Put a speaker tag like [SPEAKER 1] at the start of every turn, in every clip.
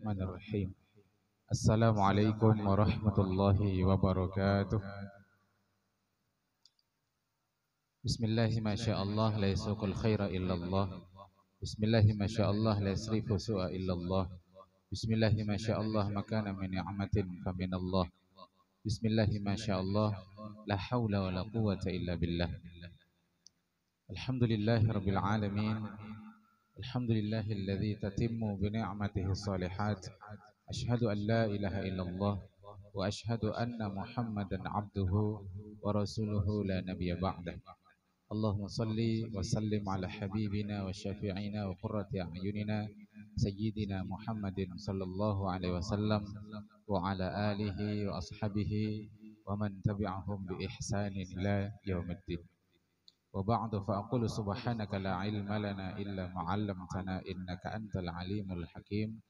[SPEAKER 1] Bismillahirrahmanirrahim. Assalamualaikum warahmatullahi wabarakatuh. Bismillahi masyaallah la yasuqul khaira illallah. Bismillahi masyaallah la yasrifu su'a illallah. Bismillahi masyaallah makana min ni'matin faminallah. Bismillahi masyaallah la haula wa la quwwata illa billah. Alhamdulillahi rabbil alamin. Alhamdulillahilladzi tatimmu bi ni'matihi shalihat. Asyhadu an la ilaha illallah wa asyhadu anna Muhammadan abduhu wa rasuluhu la nabiyya ba'dah. Allahumma salli wa sallim ala habibina wa syafi'ina wa qurrati a'yunina sayyidina Muhammadin sallallahu alaihi wasallam wa ala alihi wa ashabihi wa man tabi'ahum bi ihsanin ila yaumiddin. Wa ba'du fa aqulu subhanaka la ilma lana illa ma 'allamtana innaka antal alimul hakim.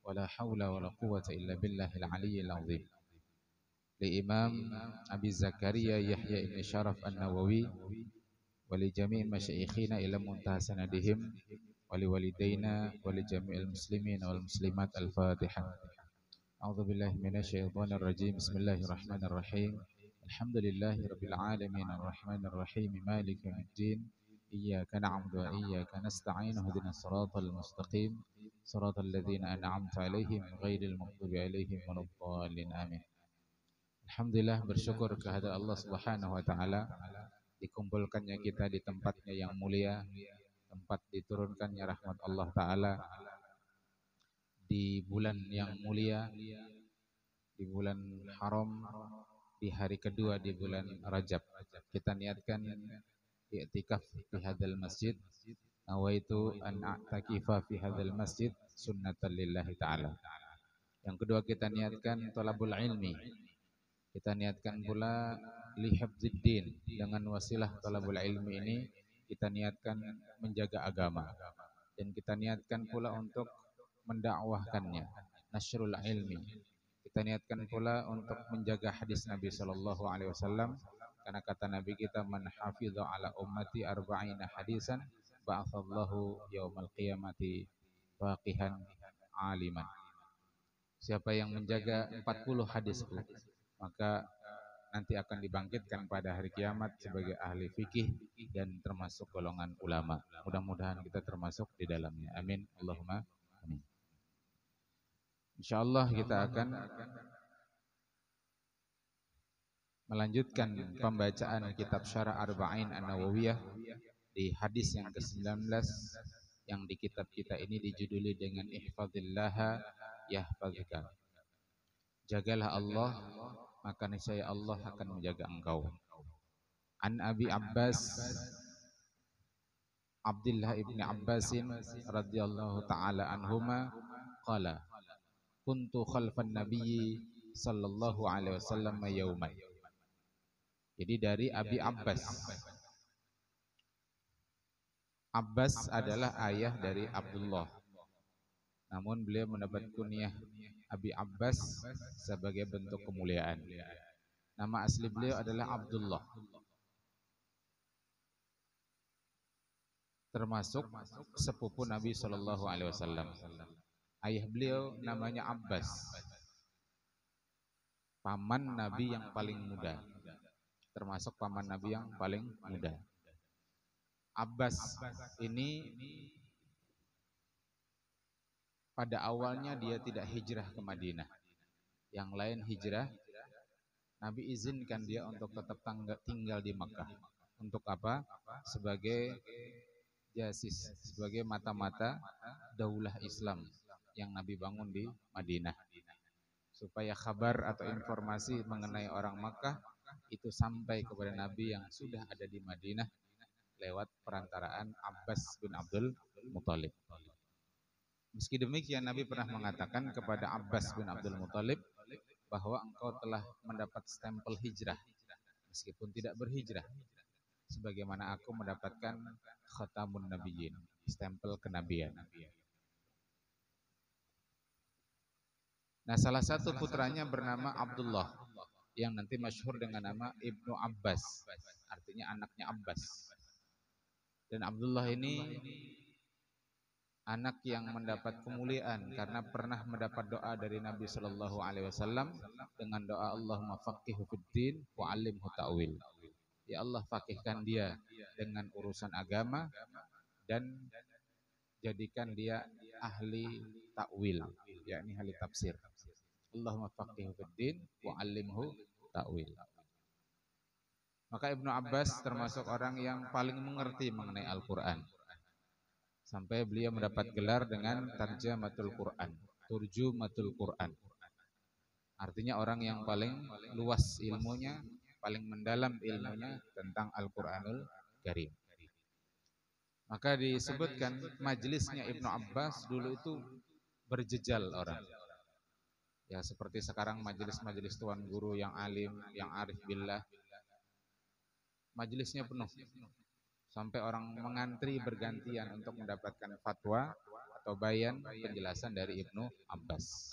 [SPEAKER 1] Wala haula wala quwwata illa billahil aliyyil azim. Li Imam Abi Zakaria Yahya ibn Syaraf An-Nawawi wa li jami' masyayikhina ila muntaha sanadihim wa li walidaina wa li jami'il muslimin wal muslimat. Al-Fatihah. A'udzu billahi minasy syaithanir rajim. Bismillahirrahmanirrahim. Alhamdulillahi rabbil alamin arrahmanir rahim maliki yaumiddin. Iyyaka na'budu wa iyyaka nasta'in ihdinas siratal mustaqim siratal ladzina an'amta 'alaihim ghairil maghdubi 'alaihim waladdallin amin. Alhamdulillah, bersyukur kehadirat Allah Subhanahu wa taala dikumpulkannya kita di tempatnya yang mulia, tempat diturunkannya rahmat Allah taala di bulan yang mulia, di bulan haram, di hari kedua di bulan Rajab. Kita niatkan i'tikaf di hadzal masjid. Nawaitu an a'takifa fi hadzal masjid sunnatan lillahi ta'ala. Yang kedua kita niatkan thalabul ilmi. Kita niatkan pula li hifdziddin. Dengan wasilah thalabul ilmi ini kita niatkan menjaga agama. Dan kita niatkan pula untuk mendakwahkannya, nasrul ilmi. Kita niatkan pula untuk menjaga hadis Nabi sallallahu alaihi wasallam, karena kata Nabi kita, man hafidha ala ummati arba'ina hadisan ba'athallahu yaumal qiyamati faqihan aliman. Siapa yang menjaga 40 hadisku, maka nanti akan dibangkitkan pada hari kiamat sebagai ahli fikih dan termasuk golongan ulama. Mudah-mudahan kita termasuk di dalamnya. Amin. Allahumma amin. Insyaallah kita akan melanjutkan pembacaan kitab Syarah Arba'in An-Nawawiyah di hadis yang ke-19 yang di kitab kita ini dijuduli dengan ihfazillaha yahfazika. Jagalah Allah, maka niscaya Allah akan menjaga engkau. An Abi Abbas Abdullah ibn Abbasin radhiyallahu taala anhuma qala kuntu khalfan nabiyyi sallallahu alaihi wasallam yauman. Jadi dari Abi Abbas. Abbas adalah ayah dari Abdullah. Namun beliau mendapat kunyah Abi Abbas sebagai bentuk kemuliaan. Nama asli beliau adalah Abdullah. Termasuk sepupu Nabi sallallahu alaihi wasallam. Ayah beliau namanya Abbas. Paman Nabi yang paling muda. Termasuk paman Nabi yang paling muda. Abbas ini pada awalnya dia tidak hijrah ke Madinah. Yang lain hijrah. Nabi izinkan dia untuk tetap tinggal di Makkah. Untuk apa? Sebagai jasis, sebagai mata-mata daulah Islam yang Nabi bangun di Madinah. Supaya kabar atau informasi mengenai orang Makkah itu sampai kepada Nabi yang sudah ada di Madinah lewat perantaraan Abbas bin Abdul Muthalib. Meski demikian Nabi pernah mengatakan kepada Abbas bin Abdul Muthalib bahwa engkau telah mendapat stempel hijrah meskipun tidak berhijrah, sebagaimana aku mendapatkan khatamun nabiyyin, stempel kenabian. Nah, salah satu putranya bernama Abdullah yang nanti masyhur dengan nama Ibnu Abbas, artinya anaknya Abbas. Dan Abdullah ini anak yang mendapat kemuliaan karena pernah mendapat doa dari Nabi Shallallahu Alaihi Wasallam dengan doa Allahumma faqihhu fiddin wa 'allimhu ta'wil. Ya Allah, fakihkan dia dengan urusan agama dan jadikan dia ahli takwil, yakni ahli tafsir. Allahumma faqihhu fiddin wa 'allimhu ta'wil. Maka Ibnu Abbas termasuk orang yang paling mengerti mengenai Al-Quran. Sampai beliau mendapat gelar dengan Tarjamatul Quran, Turjumatul Quran. Artinya orang yang paling luas ilmunya, paling mendalam ilmunya tentang Al-Quranul Karim. Maka disebutkan majelisnya Ibnu Abbas dulu itu berjejal orang. Ya seperti sekarang majelis-majelis tuan guru yang alim, yang arif billah. Majelisnya penuh. Sampai orang mengantri bergantian untuk mendapatkan fatwa atau bayan penjelasan dari Ibnu Abbas.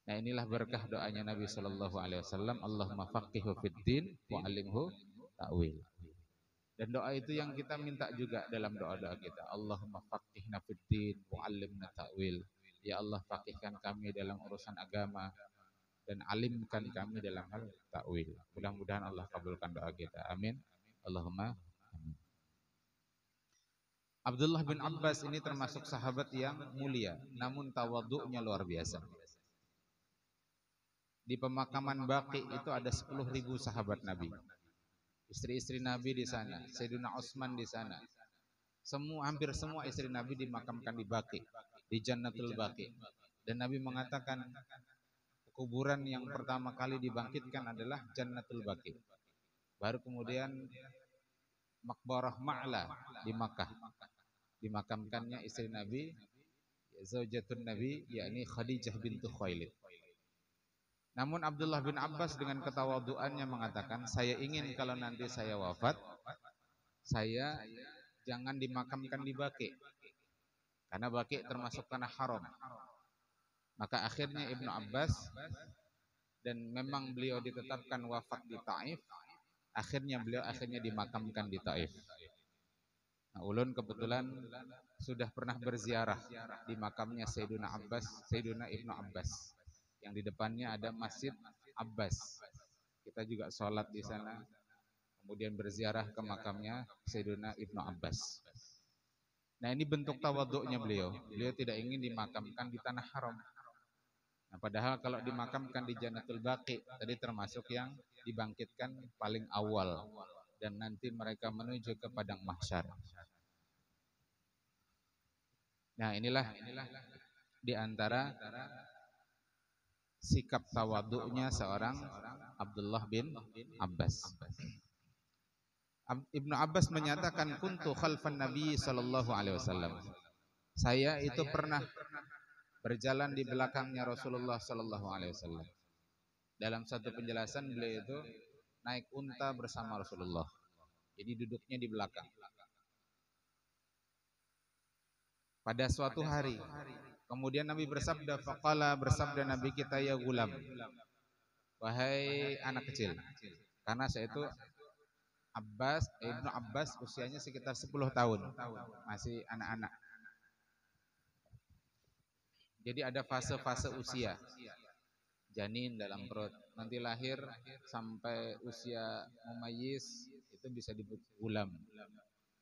[SPEAKER 1] Nah inilah berkah doanya Nabi Shallallahu Alaihi Wasallam, Allahumma faqihhu fiddin wa 'allimhu ta'wil. Dan doa itu yang kita minta juga dalam doa-doa kita. Allahumma faqihna fiddin wa 'allimna ta'wil. Ya Allah, faqihkan kami dalam urusan agama dan alimkan kami dalam hal ta'wil. Mudah-mudahan Allah kabulkan doa kita. Amin. Allahumma amin. Abdullah bin Abbas ini termasuk sahabat yang mulia, namun tawadhu'nya luar biasa. Di pemakaman Baqi itu ada 10.000 sahabat Nabi. Istri-istri Nabi di sana, Sayyidina Utsman di sana. Hampir semua istri Nabi dimakamkan di Baqi, di Jannatul Baqi. Dan Nabi mengatakan kuburan yang pertama kali dibangkitkan adalah Jannatul Baqi. Baru kemudian Maqbarah Ma'la di Makkah. Dimakamkannya istri Nabi, zaujatun Nabi, yakni Khadijah bintu Khuwailid. Namun Abdullah bin Abbas dengan ketawaduannya mengatakan, saya ingin kalau nanti saya wafat, saya jangan dimakamkan di Baqi, karena Baqi termasuk tanah haram. Maka akhirnya Ibnu Abbas, dan memang beliau ditetapkan wafat di Taif, beliau dimakamkan di Taif. Nah, ulun kebetulan sudah pernah berziarah di makamnya Sayyidina Ibnu Abbas, yang di depannya ada Masjid Abbas. Kita juga sholat di sana, kemudian berziarah ke makamnya Sayyidina Ibnu Abbas. Nah ini bentuk tawadhu'nya beliau. Beliau tidak ingin dimakamkan di tanah haram. Nah padahal kalau dimakamkan di Jannatul Baqi, tadi termasuk yang dibangkitkan paling awal. Dan nanti mereka menuju ke padang mahsyar. Nah inilah di antara sikap tawadhu'nya seorang Abdullah bin Abbas. Ibnu Abbas menyatakan kuntu khalfan Nabi sallallahu alaihi wasallam. Saya itu pernah berjalan di belakangnya Rasulullah sallallahu alaihi wasallam. Dalam satu penjelasan beliau itu naik unta bersama Rasulullah. Jadi duduknya di belakang. Pada suatu hari, kemudian Nabi bersabda, bersabda Nabi kita, ya gulam, wahai anak kecil. Karena saya itu Ibnu Abbas usianya sekitar 10 tahun, masih anak-anak. Jadi ada fase-fase usia. Janin dalam perut, nanti lahir sampai usia mumayyiz itu bisa disebut gulam.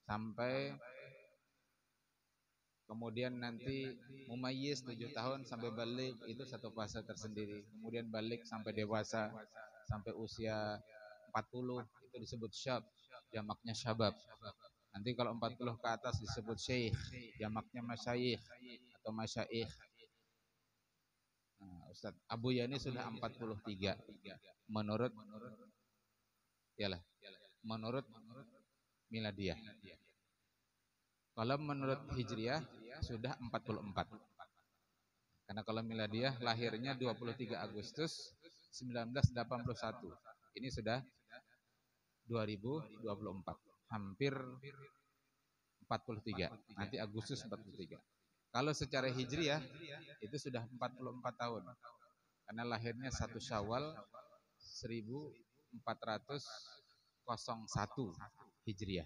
[SPEAKER 1] Sampai kemudian nanti mumayyiz 7 tahun sampai balik, itu satu fase tersendiri. Kemudian balik sampai dewasa, sampai usia 40 itu disebut syab, jamaknya syabab. Nanti kalau 40 ke atas disebut syekh, jamaknya masyayikh atau masyaikh. Nah, Ustaz Abu Yani sudah 43 menurut miladiah. Kalau menurut hijriah sudah 44. Karena kalau miladiah lahirnya 23 Agustus 1981. Ini sudah 2024. Hampir 43. Nanti Agustus 43. Kalau secara hijriah itu sudah 44 tahun. Karena lahirnya 1 Syawal 1401 hijriah.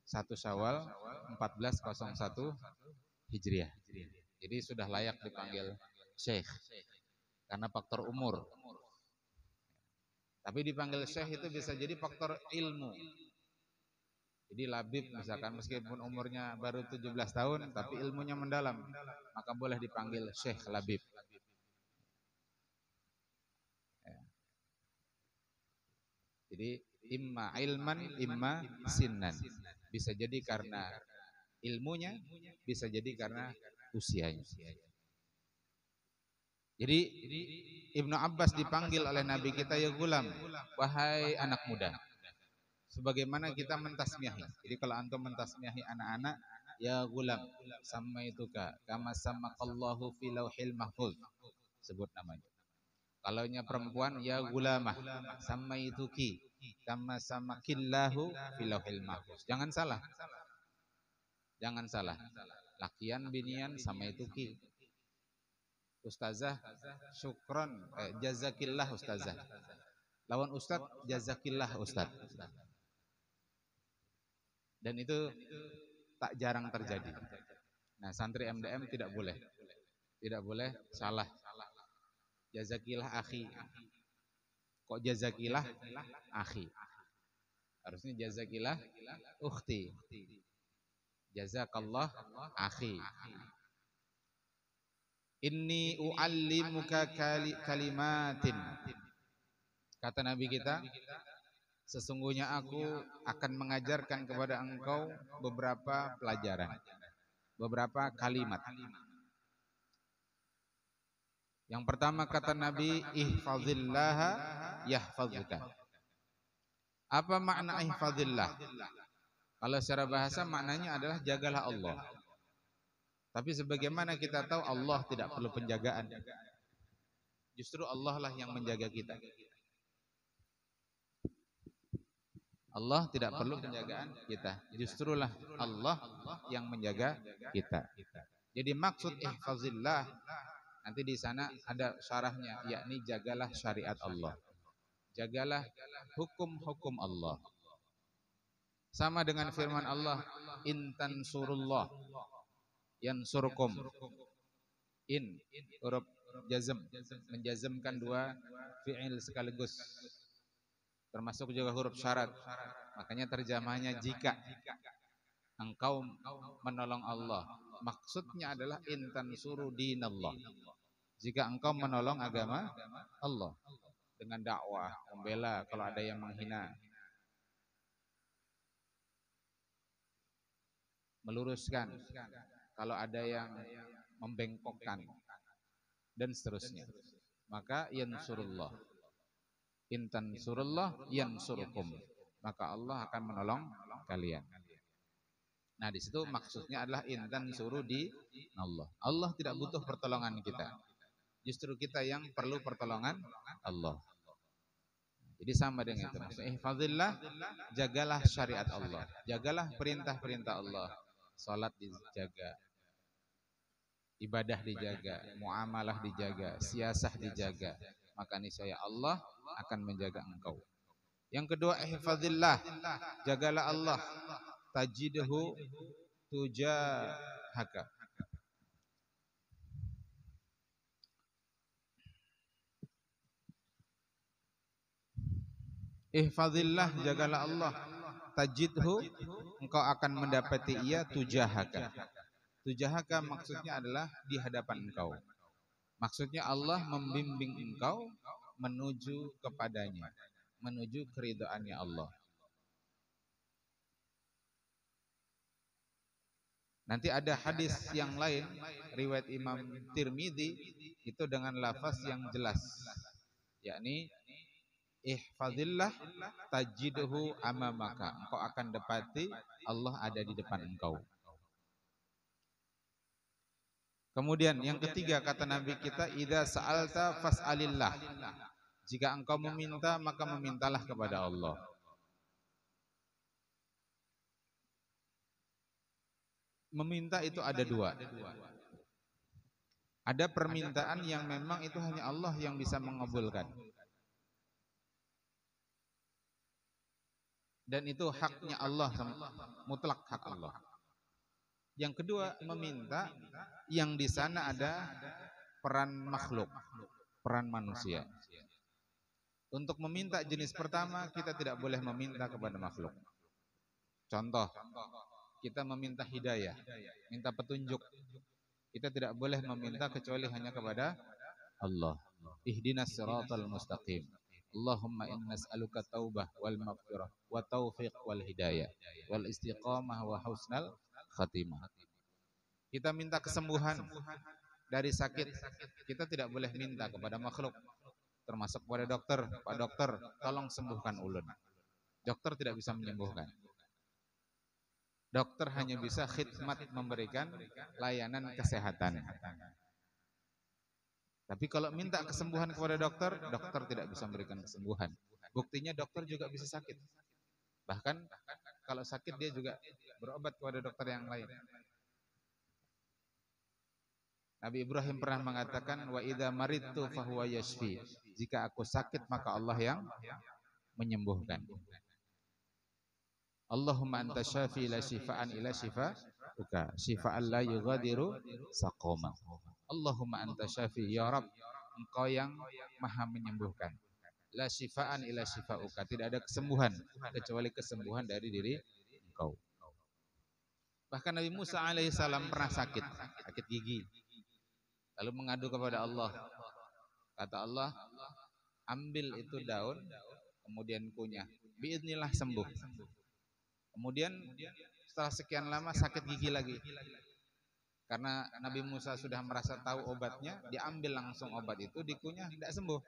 [SPEAKER 1] 1 Syawal 1401 Hijriah. Jadi sudah layak dipanggil Syekh karena faktor umur. Tapi dipanggil Syekh itu bisa jadi faktor ilmu. Jadi labib misalkan meskipun umurnya baru 17 tahun tapi ilmunya mendalam, maka boleh dipanggil Syekh Labib. Jadi imma ilman, imma sinnan. Bisa jadi karena ilmunya, bisa jadi karena usianya. Jadi Ibnu Abbas dipanggil oleh Nabi kita, ya gulam, wahai anak muda. Sebagaimana kita mentasmiahi. Jadi kalau antum mentasmiahi anak-anak, ya gulam, samaituka kama samakallahu fi lauhil mahfuz. Sebut namanya. Kalaunya perempuan, ya gulamah, samaituki kama samakillahu fi lauhil mahfuz. Jangan salah. Jangan salah. Lakian binian samaituki. Ustazah syukron, jazakillah ustazah. Lawan ustaz, jazakillah ustaz. Dan itu tak jarang terjadi. Nah, santri MDM tidak boleh salah. Jazakillah akhi. Kok jazakillah akhi? Harusnya jazakillah ukhti. Jazakallah akhi. Inni u'allimuka kalimatin. Kata Nabi kita, sesungguhnya aku akan mengajarkan kepada engkau beberapa pelajaran, beberapa kalimat. Yang pertama kata Nabi, ihfazillaha yahfazuka. Apa makna ihfazillah? Kalau secara bahasa maknanya adalah jagalah Allah. Tapi sebagaimana kita tahu Allah tidak perlu penjagaan. Justru Allah lah yang menjaga kita. Allah tidak perlu penjagaan kita. Justrulah Allah yang menjaga kita. Jadi maksud ihfazillah nanti di sana ada syarahnya, yakni jagalah syariat Allah. Jagalah hukum-hukum Allah. Sama dengan firman Allah, in tansurullah yansurkum. In huruf jazm, menjazmkan dua fi'il sekaligus. Termasuk juga huruf syarat. Makanya terjemahnya jika engkau menolong Allah. Maksudnya adalah in tansuru dinallah. Jika engkau menolong agama Allah dengan dakwah, membela kalau ada yang menghina, meluruskan kalau ada yang membengkokkan, dan seterusnya. Maka yansurullah. In tansurullah yansurukum. Maka Allah akan menolong kalian. Nah, di situ maksudnya adalah in tansuru di Allah. Allah tidak butuh pertolongan kita. Justru kita yang perlu pertolongan Allah. Jadi sama dengan itu. Maksudnya ihfazillah, jagalah syariat Allah. Jagalah perintah-perintah Allah. Salat dijaga, ibadah dijaga, muamalah dijaga, siasah dijaga. Maka niscaya Allah akan menjaga engkau. Yang kedua, ihfazillah, jagalah Allah, tajidhu tujahaka. Ihfazillah, jagalah Allah, tajidhu, engkau akan mendapati ia tujahaka. Tujahaka maksudnya adalah di hadapan engkau. Maksudnya Allah membimbing engkau menuju kepadanya, menuju keridhaannya Allah. Nanti ada hadis yang lain riwayat Imam Tirmidzi itu dengan lafaz yang jelas, yakni ihfazillah tajidhu amamaka. Engkau akan dapati Allah ada di depan engkau. Kemudian yang ketiga kata Nabi kita, idza sa'alta fas'alillah. Jika engkau meminta maka memintalah kepada Allah. Meminta itu ada dua. Ada permintaan yang memang itu hanya Allah yang bisa mengabulkan. Dan itu haknya Allah, mutlak hak Allah. Yang kedua, meminta yang di sana ada peran makhluk, peran manusia. Untuk meminta jenis pertama, kita tidak boleh meminta kepada makhluk. Contoh, kita meminta hidayah, minta petunjuk. Kita tidak boleh meminta kecuali hanya kepada Allah. Ihdinas siratal mustaqim. Allahumma inna nas'aluka taubah wal maghfirah wa taufiq wal hidayah wal istiqamah wa husnal khatimah. Kita minta kesembuhan dari sakit. Kita tidak boleh minta kepada makhluk, termasuk kepada dokter. Pak dokter, tolong sembuhkan ulun. Dokter tidak bisa menyembuhkan. Dokter hanya bisa khidmat, memberikan layanan kesehatan. Tapi kalau minta kesembuhan kepada dokter, dokter tidak bisa memberikan kesembuhan. Buktinya dokter juga bisa sakit. Bahkan kalau sakit dia juga berobat kepada dokter yang lain. Nabi Ibrahim pernah mengatakan, wa idza maridtu fahuwa yashfi. Jika aku sakit maka Allah yang menyembuhkan. Allahumma anta syafi la syifaan ila syifauka, syifaan la yughadiru saqama. Allahumma anta syafi, ya Rabb, engkau yang maha menyembuhkan. La syifaan ila syifauka, tidak ada kesembuhan kecuali kesembuhan dari diri engkau. Bahkan Nabi Musa alaihissalam pernah sakit gigi. Lalu mengadu kepada Allah. Kata Allah, ambil itu daun, kemudian kunyah. Biidznillah sembuh. Kemudian setelah sekian lama sakit gigi lagi. Karena Nabi Musa sudah merasa tahu obatnya, diambil langsung obat itu, dikunyah, tidak sembuh.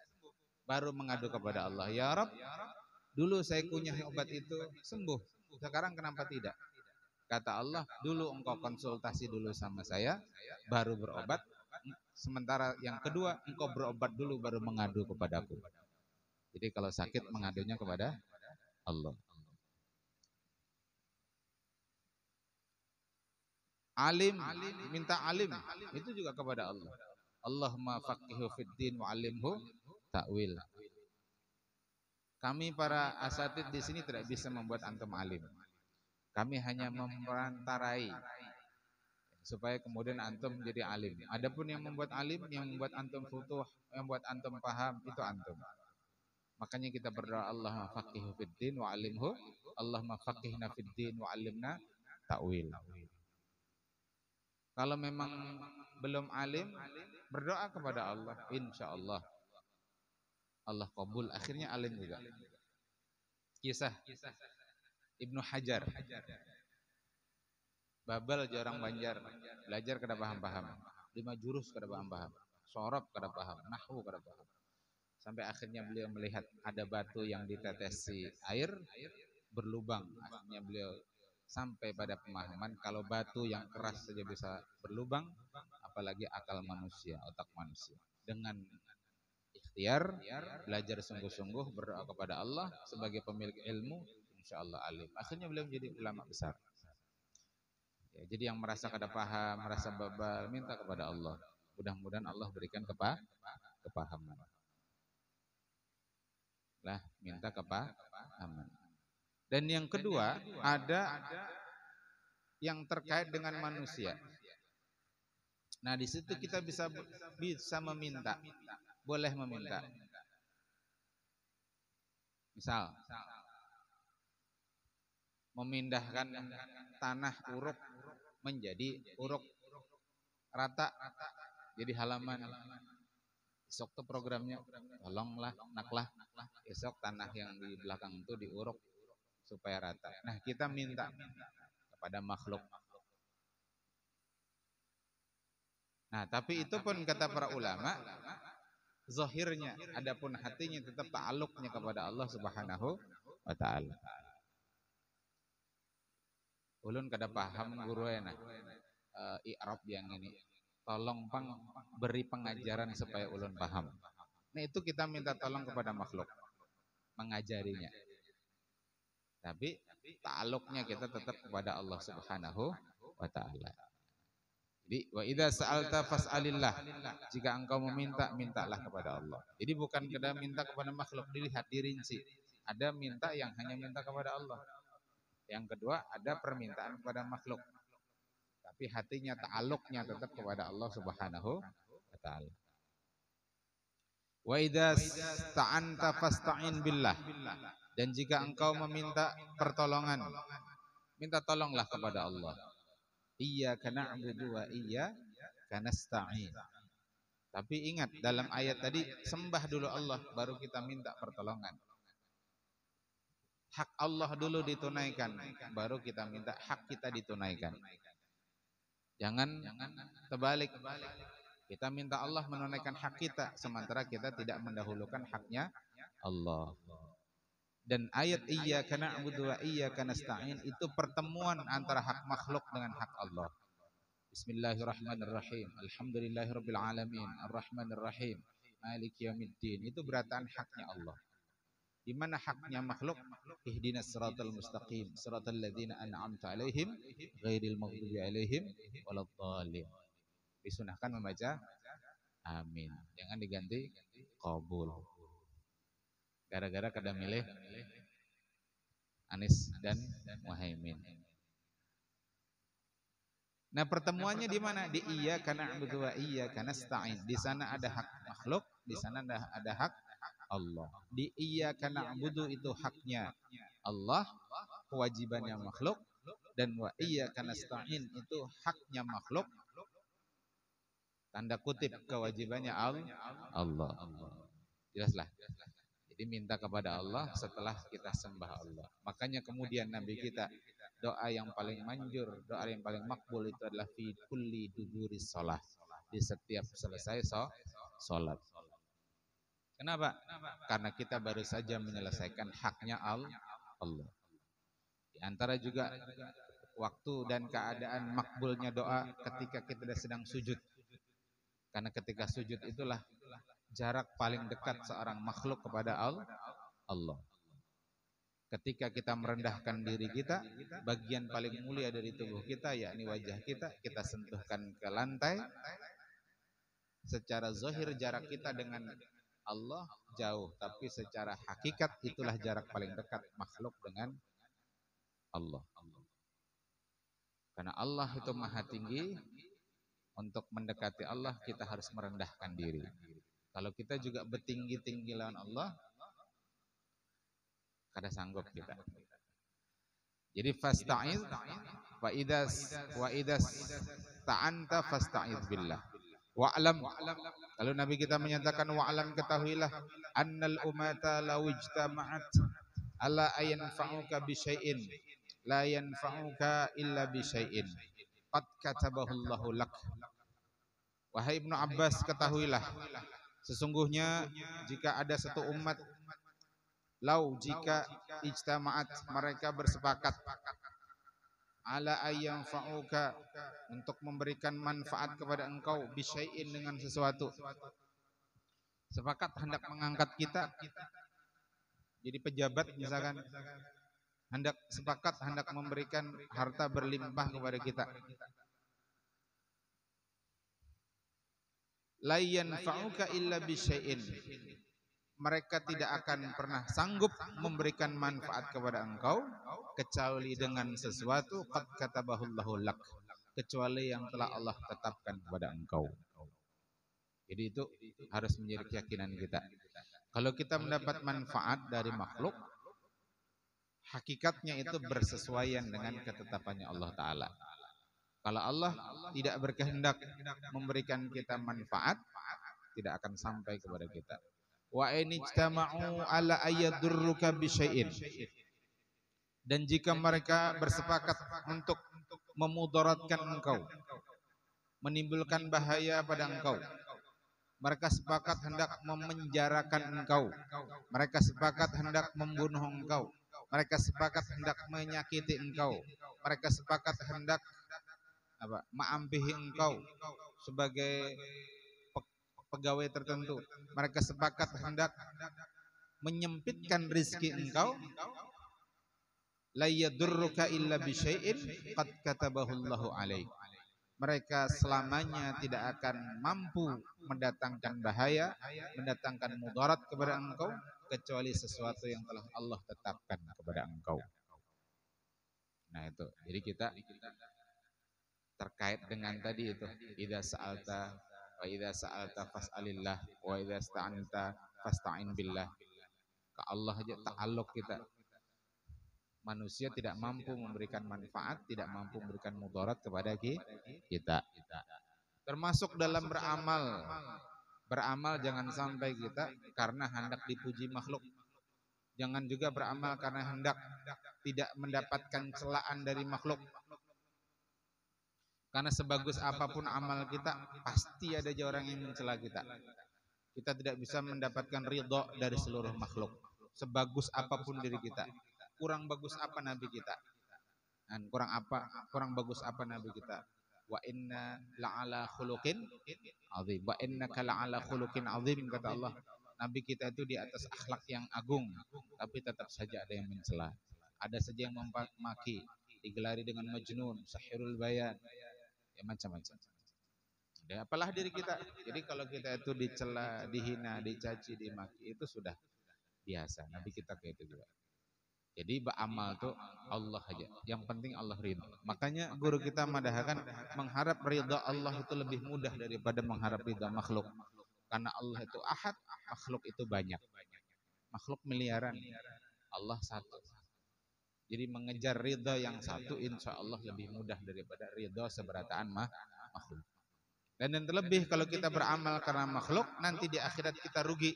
[SPEAKER 1] Baru mengadu kepada Allah, ya Rabb, dulu saya kunyah obat itu sembuh, sekarang kenapa tidak? Kata Allah, dulu engkau konsultasi dulu sama saya, baru berobat. Sementara yang kedua, engkau berobat dulu, baru mengadu kepadaku. Jadi kalau sakit mengadunya kepada Allah. Alim, minta alim, itu juga kepada Allah. Allahumma faqihu fid din wa alimhu ta'wil. Kami para asatid di sini tidak bisa membuat antum alim. Kami hanya memerantarai supaya kemudian antum menjadi alim. Adapun yang membuat alim, yang membuat antum futuh, yang membuat antum paham, itu antum. Makanya kita berdoa, Allahumma faqihu fid din wa alimhu, Allahumma faqihna fid din wa alimna ta'wil. Kalau memang belum alim, berdoa kepada Allah, insya Allah Allah kabul, akhirnya alim juga. Kisah Ibnu Hajar, babal jarang Banjar, belajar kada paham-paham, 5 jurus kada paham-paham, sorab kada paham, nahwu kada paham. Sampai akhirnya beliau melihat ada batu yang ditetesi air berlubang. Akhirnya beliau sampai pada pemahaman kalau batu yang keras saja bisa berlubang, apalagi akal manusia, otak manusia. Dengan ikhtiar, belajar sungguh-sungguh, berdoa kepada Allah sebagai pemilik ilmu, insya Allah alim. Akhirnya beliau menjadi ulama besar. Ya, jadi yang merasa kada paham, merasa babal, minta kepada Allah. Mudah-mudahan Allah berikan kepahaman. Lah, minta kepahaman. Dan yang kedua, ada yang terkait dengan manusia. Nah, di situ kita bisa meminta, boleh meminta. Misal, memindahkan tanah uruk menjadi uruk rata, jadi halaman. Besok tuh programnya, tolonglah, naklah, besok tanah yang di belakang itu diuruk supaya rata. Nah, kita minta kepada makhluk. Nah, tapi itu pun kata para ulama, zahirnya, adapun hatinya tetap ta'alluqnya kepada Allah Subhanahu wa ta'ala. Ulun kada paham guru enak i'rab yang ini. Tolong pang beri pengajaran supaya ulun paham. Nah, itu kita minta tolong kepada makhluk mengajarinya. Tapi ta'alluqnya kita tetap kepada Allah Subhanahu wa ta'ala. Jadi wa idza sa'alta fas'alillah. Jika engkau meminta, mintalah kepada Allah. Jadi bukan kita minta kepada makhluk, dilihat, dirinci. Ada minta yang hanya minta kepada Allah. Yang kedua, ada permintaan kepada makhluk. Tapi hatinya, ta'alluqnya tetap kepada Allah Subhanahu wa taala. Wa idza sta'anta fasta'in billah. Dan jika engkau meminta pertolongan, minta tolonglah kepada Allah. Iyyaka na'budu wa iyyaka nasta'in. Tapi ingat, dalam ayat tadi sembah dulu Allah, baru kita minta pertolongan. Hak Allah dulu ditunaikan, baru kita minta hak kita ditunaikan. Jangan terbalik. Kita minta Allah menunaikan hak kita, sementara kita tidak mendahulukan haknya Allah. Dan ayat iyyaka na'budu wa iyyaka nasta'in itu pertemuan antara hak makhluk dengan hak Allah. Bismillahirrahmanirrahim. Alhamdulillahirabbil alamin, arrahmanirrahim, maliki yaumiddin. Itu berataan haknya Allah. Di mana haknya makhluk? Ihdinas siratal mustaqim, siratal ladzina an'amta 'alaihim ghairil maghdubi 'alaihim waladdallin. Disunahkan membaca amin. Jangan diganti qabul. Gara-gara kada milih Anies dan Muhaimin. Nah, pertemuannya di mana? Di iyyaka na'budu wa iyyaka nasta'in. Di sana ada hak makhluk, di sana ada hak Allah. Di iyyaka na'budu itu haknya Allah, kewajibannya makhluk, dan wa iyyaka nasta'in itu haknya makhluk, tanda kutip kewajibannya Allah. Jelaslah. Jadi minta kepada Allah setelah kita sembah Allah. Makanya kemudian Nabi kita, doa yang paling manjur, doa yang paling makbul itu adalah fi kulli duburis shalah. Di setiap selesai salat. Kenapa? Karena kita baru saja menyelesaikan haknya Allah. Di antara juga waktu dan keadaan makbulnya doa ketika kita sedang sujud. Karena ketika sujud itulah jarak paling dekat seorang makhluk kepada Allah. Ketika kita merendahkan diri kita, bagian paling mulia dari tubuh kita, yakni wajah kita sentuhkan ke lantai. Secara zahir jarak kita dengan Allah jauh, tapi secara hakikat itulah jarak paling dekat makhluk dengan Allah. Karena Allah itu maha tinggi, untuk mendekati Allah kita harus merendahkan diri. Kalau kita juga bertinggi-tinggi lawan Allah, kada sanggup kita. Jadi fasta'iz wa idas ta'anta fasta'iz billah. Wa'lam. Kalau Nabi kita menyatakan wa'lam, ketahuilah annal umata law ijtama'at ala ayanfa'uka bi syai'in la yanfa'uka illa bi syai'in qad katabahu Allahu lak. Wahai Ibnu Abbas, ketahuilah sesungguhnya jika ada satu umat, jika ijtama'at, mereka bersepakat, ala ayyam fa'uka, untuk memberikan manfaat kepada engkau, bisyai'in, dengan sesuatu. Sepakat hendak mengangkat kita jadi pejabat misalkan, hendak memberikan harta berlimpah kepada kita. La yanfa'uka illa bisyai'in, mereka tidak akan pernah sanggup memberikan manfaat kepada engkau kecuali dengan sesuatu qad katabahullahu lak, kecuali yang telah Allah tetapkan kepada engkau. Jadi itu harus menjadi keyakinan kita. Kalau kita mendapat manfaat dari makhluk, hakikatnya itu bersesuaian dengan ketetapannya Allah Ta'ala. Kalau Allah tidak berkehendak memberikan kita manfaat, tidak akan sampai kepada kita. Wa in ijtama'u ala ayyadurruka bi syai'in, dan jika mereka bersepakat untuk memudaratkan engkau, menimbulkan bahaya pada engkau, mereka sepakat hendak memenjarakan engkau, mereka sepakat hendak membunuh engkau, mereka sepakat hendak menyakiti engkau, mereka sepakat hendak ma'ampihi engkau sebagai pegawai tertentu, mereka sepakat hendak menyempitkan rizki engkau, la yadurruka illa bisyai'in qad katabahullahu alaik, mereka selamanya tidak akan mampu mendatangkan bahaya, mendatangkan mudarat kepada engkau, kecuali sesuatu yang telah Allah tetapkan kepada engkau. Nah itu, jadi kita terkait dengan tadi itu, idza sa'alta fas'alillah wa idza sta'anta fasta'in billah. Ke Allah aja ta'alluq kita. Manusia tidak mampu memberikan manfaat, tidak mampu memberikan mudarat kepada kita. Termasuk dalam beramal. Beramal jangan sampai kita karena hendak dipuji makhluk. Jangan juga beramal karena hendak tidak mendapatkan celaan dari makhluk. Karena sebagus apapun amal kita, pasti ada aja orang yang mencela kita. Kita tidak bisa mendapatkan ridho dari seluruh makhluk. Sebagus apapun diri kita. Kurang bagus apa nabi kita? Dan kurang bagus apa nabi kita? Wa inna la'ala khuluqin azim. Wa innaka la'ala khuluqin azim, kata Allah. Nabi kita itu di atas akhlak yang agung, tapi tetap saja ada yang mencela. Ada saja yang memaki, digelari dengan majnun, sahirul bayan, ya macam-macam. Ya, apalah diri kita. Jadi kalau kita itu dicela, dihina, dicaci, dimaki, itu sudah biasa. Nabi kita kayak itu juga. Jadi beramal tuh Allah aja. Yang penting Allah ridha. Makanya guru kita mendahkan mengharap ridha Allah itu lebih mudah daripada mengharap ridha makhluk. Karena Allah itu ahad, makhluk itu banyak. Makhluk miliaran, Allah satu. Jadi mengejar ridha yang satu insya Allah lebih mudah daripada ridha seberataan makhluk. Dan yang terlebih kalau kita beramal karena makhluk, nanti di akhirat kita rugi.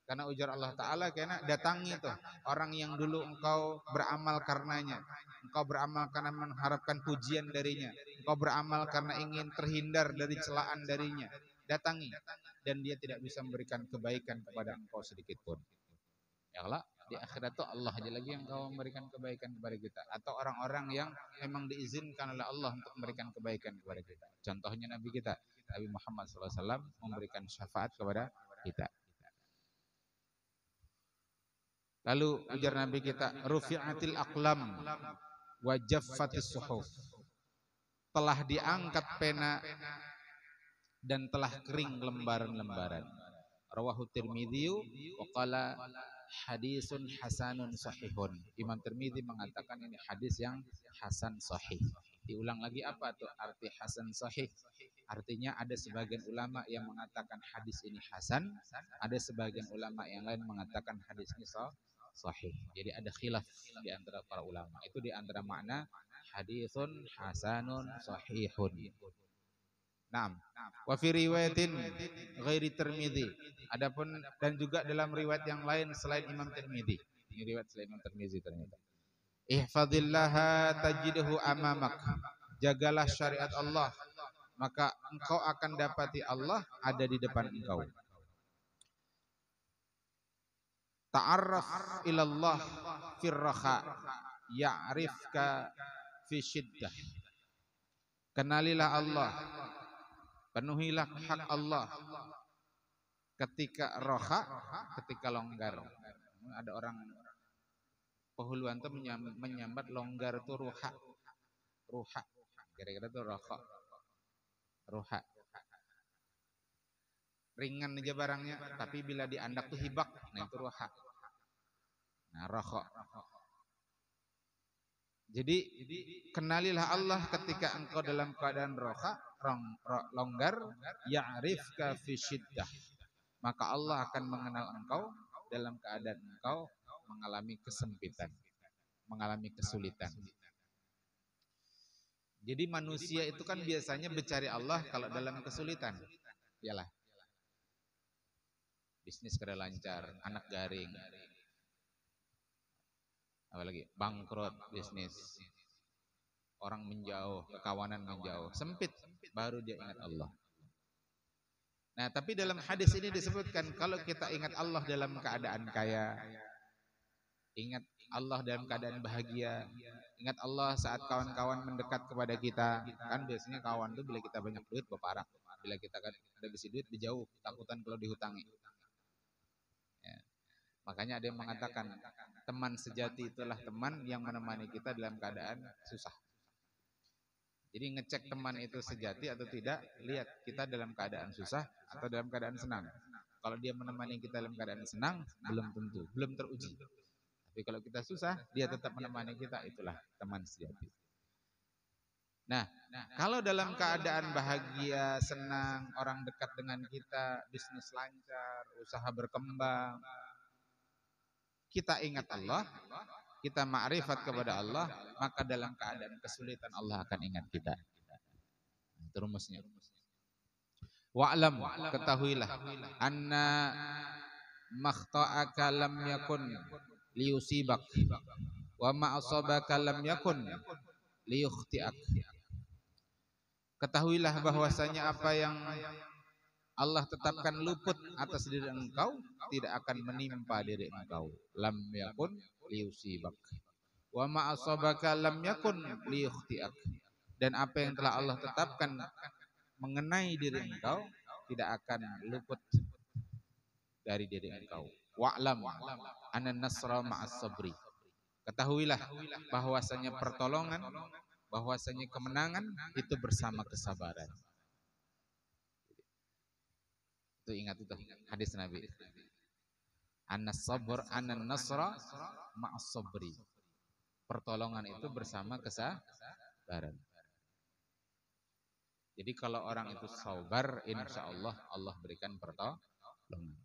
[SPEAKER 1] Karena ujar Allah Ta'ala, karena datangi tuh orang yang dulu engkau beramal karenanya. Engkau beramal karena mengharapkan pujian darinya. Engkau beramal karena ingin terhindar dari celaan darinya. Datangi. Dan dia tidak bisa memberikan kebaikan kepada engkau sedikit pun. Ya Allah, di akhirat tuh Allah aja lagi yang engkau memberikan kebaikan kepada kita. Atau orang-orang yang memang diizinkan oleh Allah untuk memberikan kebaikan kepada kita. Contohnya Nabi kita, Nabi Muhammad SAW memberikan syafaat kepada kita. Lalu ujar Nabi kita, rufi'atil aqlam wa jaffatis suhuf. Telah diangkat pena dan telah kering lembaran-lembaran. Rawahu Tirmidzi wa qala hadisun hasanun sahihun. Imam Tirmidzi mengatakan ini hadis yang hasan sahih. Diulang lagi apa tuh arti hasan sahih? Artinya ada sebagian ulama yang mengatakan hadis ini hasan, ada sebagian ulama yang lain mengatakan hadis ini sahih. Jadi ada khilaf di antara para ulama. Itu di antara makna hadisun hasanun sahihun. Naam. Wa fi riwayatin ghairi Tirmidzi. Adapun dan juga dalam riwayat yang lain selain Imam Tirmidzi. Ini riwayat selain Imam Tirmidzi ternyata. Ihfazillaha tajidhu amamak. Jagalah syariat Allah, maka engkau akan dapati Allah ada di depan engkau. Ta'arraf ilallah firraha ya'rifka fi syiddah. Kenalilah Allah, penuhilah hak Allah ketika roha, ketika longgar. Ada orang Pahuluan tuh menyambat longgar itu ruha. Kira-kira tuh roha. Ruha. Ringan aja barangnya, tapi bila diandak tuh hibak. Nah itu ruha. Nah roha. Jadi kenalilah Allah ketika engkau dalam keadaan roha, longgar, ya'rifka fi syiddah. Maka Allah akan mengenal engkau dalam keadaan engkau mengalami kesempitan, mengalami kesulitan. Jadi manusia itu kan biasanya mencari Allah kalau dalam kesulitan. Iyalah. Bisnis kada lancar, anak garing. Apalagi bangkrut bisnis. Orang menjauh, kekawanan menjauh, sempit, baru dia ingat Allah. Nah, tapi dalam hadis ini disebutkan kalau kita ingat Allah dalam keadaan kaya, ingat Allah dalam keadaan bahagia, ingat Allah saat kawan-kawan mendekat kepada kita. Kan biasanya kawan itu bila kita banyak duit berparah, bila kita kan ada besi duit dijauh, takutan kalau dihutangi. Ya. Makanya ada yang mengatakan teman sejati itulah teman yang menemani kita dalam keadaan susah. Jadi ngecek teman itu sejati atau tidak, lihat kita dalam keadaan susah atau dalam keadaan senang. Kalau dia menemani kita dalam keadaan senang, belum tentu, belum teruji. Tapi kalau kita susah, dia tetap menemani kita, itulah teman sejati. Nah, kalau dalam keadaan bahagia, senang, orang dekat dengan kita, bisnis lancar, usaha berkembang, kita ingat Allah, kita ma'rifat kepada Allah, maka dalam keadaan kesulitan Allah akan ingat kita. Itu rumusnya. Wa'lam, ketahuilah, anna makhta'aka lam yakun liyusibak, wa ma'asabaka lam yakun liyukhti'ak. Ketahuilah bahwasanya apa yang Allah tetapkan luput atas diri engkau tidak akan menimpa diri engkau. Lam yakun liyusibak, wa ma'asabaka lam yakun liyukhti'ak. Dan apa yang telah Allah tetapkan mengenai diri engkau tidak akan luput dari diri engkau. Wa'lam anna nasra ma'as sabri. Ketahuilah bahwasanya pertolongan, bahwasanya kemenangan itu bersama kesabaran. Itu ingat itu hadis Nabi. Annas sabr anan nasra ma'as sabri. Pertolongan itu bersama kesabaran. Jadi kalau orang itu sabar, insya Allah Allah berikan pertolongan.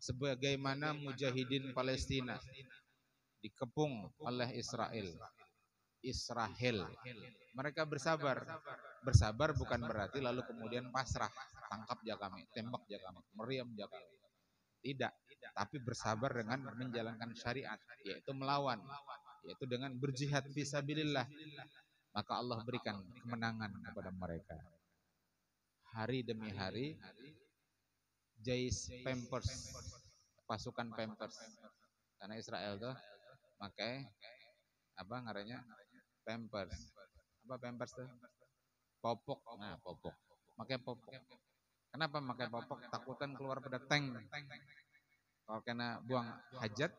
[SPEAKER 1] Sebagaimana mujahidin Palestina dikepung oleh Israel. Mereka bersabar. Bersabar bukan berarti lalu kemudian pasrah, tangkap aja kami, tembak aja kami, meriam aja kami. Tidak, tapi bersabar dengan menjalankan syariat, yaitu melawan, yaitu dengan berjihad fisabilillah. Maka Allah berikan kemenangan kepada mereka. Hari demi hari, Jais Pampers, pasukan Pampers, karena Israel tuh pakai apa ngarannya Pampers. Apa Pampers tuh? Popok. Nah, popok. Pakai popok. Kenapa pakai popok? Takutan keluar pada tank. Kalau kena buang hajat,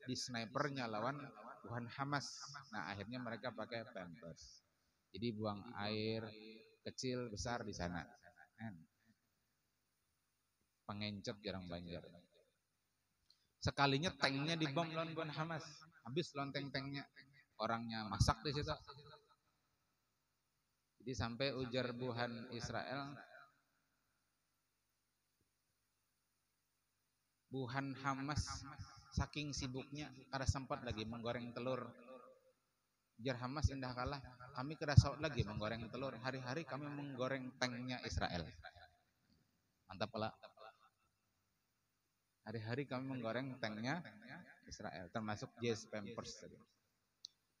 [SPEAKER 1] di snipernya lawan buhan Hamas. Nah, akhirnya mereka pakai Pampers. Jadi buang air kecil besar di sana. Pengencet jarang banjir. Sekalinya tanknya dibom lawan buhan Hamas. Habis lonteng tanknya. Orangnya masak di situ. Jadi sampai ujar buhan Israel, buhan Hamas saking sibuknya kada sempat lagi menggoreng telur. Ujar Hamas indah kalah, kami kada saut lagi menggoreng telur. Hari-hari kami menggoreng tanknya Israel. Mantap pula. Hari-hari kami menggoreng tanknya Israel, termasuk Jais Pampers.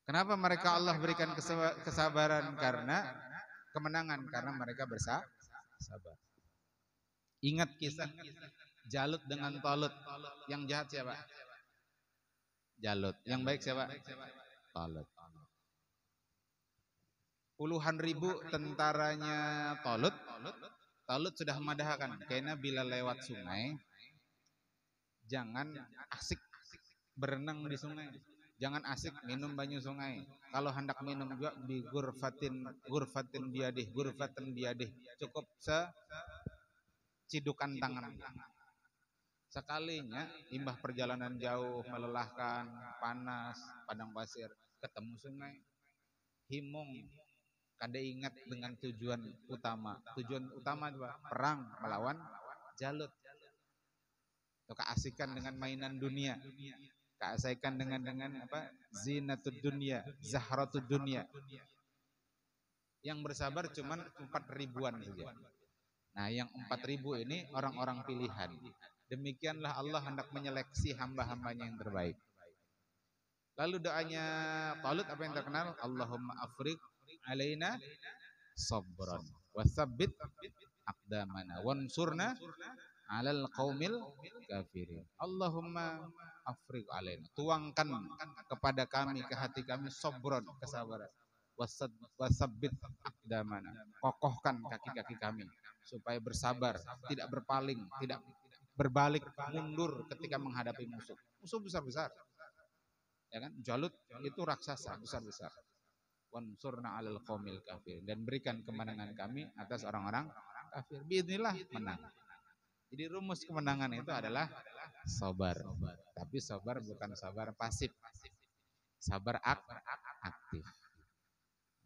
[SPEAKER 1] Kenapa mereka Allah berikan kesabaran? Karena kemenangan, karena mereka bersabar. Ingat kisah Jalut dengan Talut. Yang jahat siapa? Jalut. Yang baik siapa? Talut. Puluhan ribu tentaranya Talut sudah memadahkan. Karena bila lewat sungai, jangan asik berenang di sungai. Jangan asik minum banyu sungai. Kalau hendak minum juga di gurfatin biadih. Cukup secidukan tangan. Sekalinya imbah perjalanan jauh, melelahkan, panas, padang pasir, ketemu sungai, himung, kada ingat dengan tujuan utama. Tujuan utama juga perang melawan Jalut. Atau keasikan dengan mainan dunia. Keasikan dengan apa? Zinatud dunia, zahratud dunia. Yang bersabar cuman 4.000-an saja. Nah, yang 4.000 ini orang-orang pilihan. Demikianlah Allah hendak menyeleksi hamba-hambanya yang terbaik. Lalu doanya Talut apa yang terkenal? Allahumma afriq alaina sabran wasabbit aqdamana wansurna alal qaumil kafirin. Allahumma afriq alaina, tuangkan kepada kami, ke hati kami, sabran, kesabaran, wasabbit aqdamana, kokohkan kaki-kaki kami supaya bersabar, tidak berpaling, tidak berbalik mundur ketika menghadapi musuh besar-besar. Ya kan? Jalut itu raksasa besar-besar. Wansurna 'alal qaumil kafirin, dan berikan kemenangan kami atas orang-orang kafir. Biidznillah menang. Jadi rumus kemenangan itu adalah sabar. Tapi sabar bukan sabar pasif. Sabar aktif.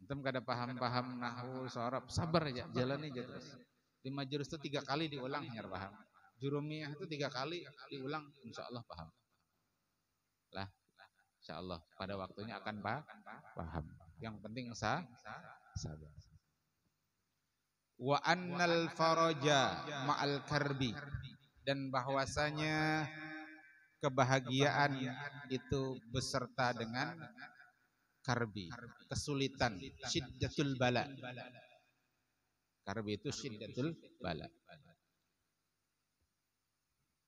[SPEAKER 1] Antum kada paham-paham nahwu sorof, sabar aja, jalani aja terus. 5 jurus itu 3 kali diulang hanya paham. Jurumiyah itu 3 kali diulang, insya Allah paham. Lah, insya Allah pada waktunya akan paham. Yang penting sabar. Wa annal faraja ma'al karbi, dan bahwasanya kebahagiaan itu beserta dengan karbi, kesulitan, syiddatul bala. Karbi itu syiddatul bala.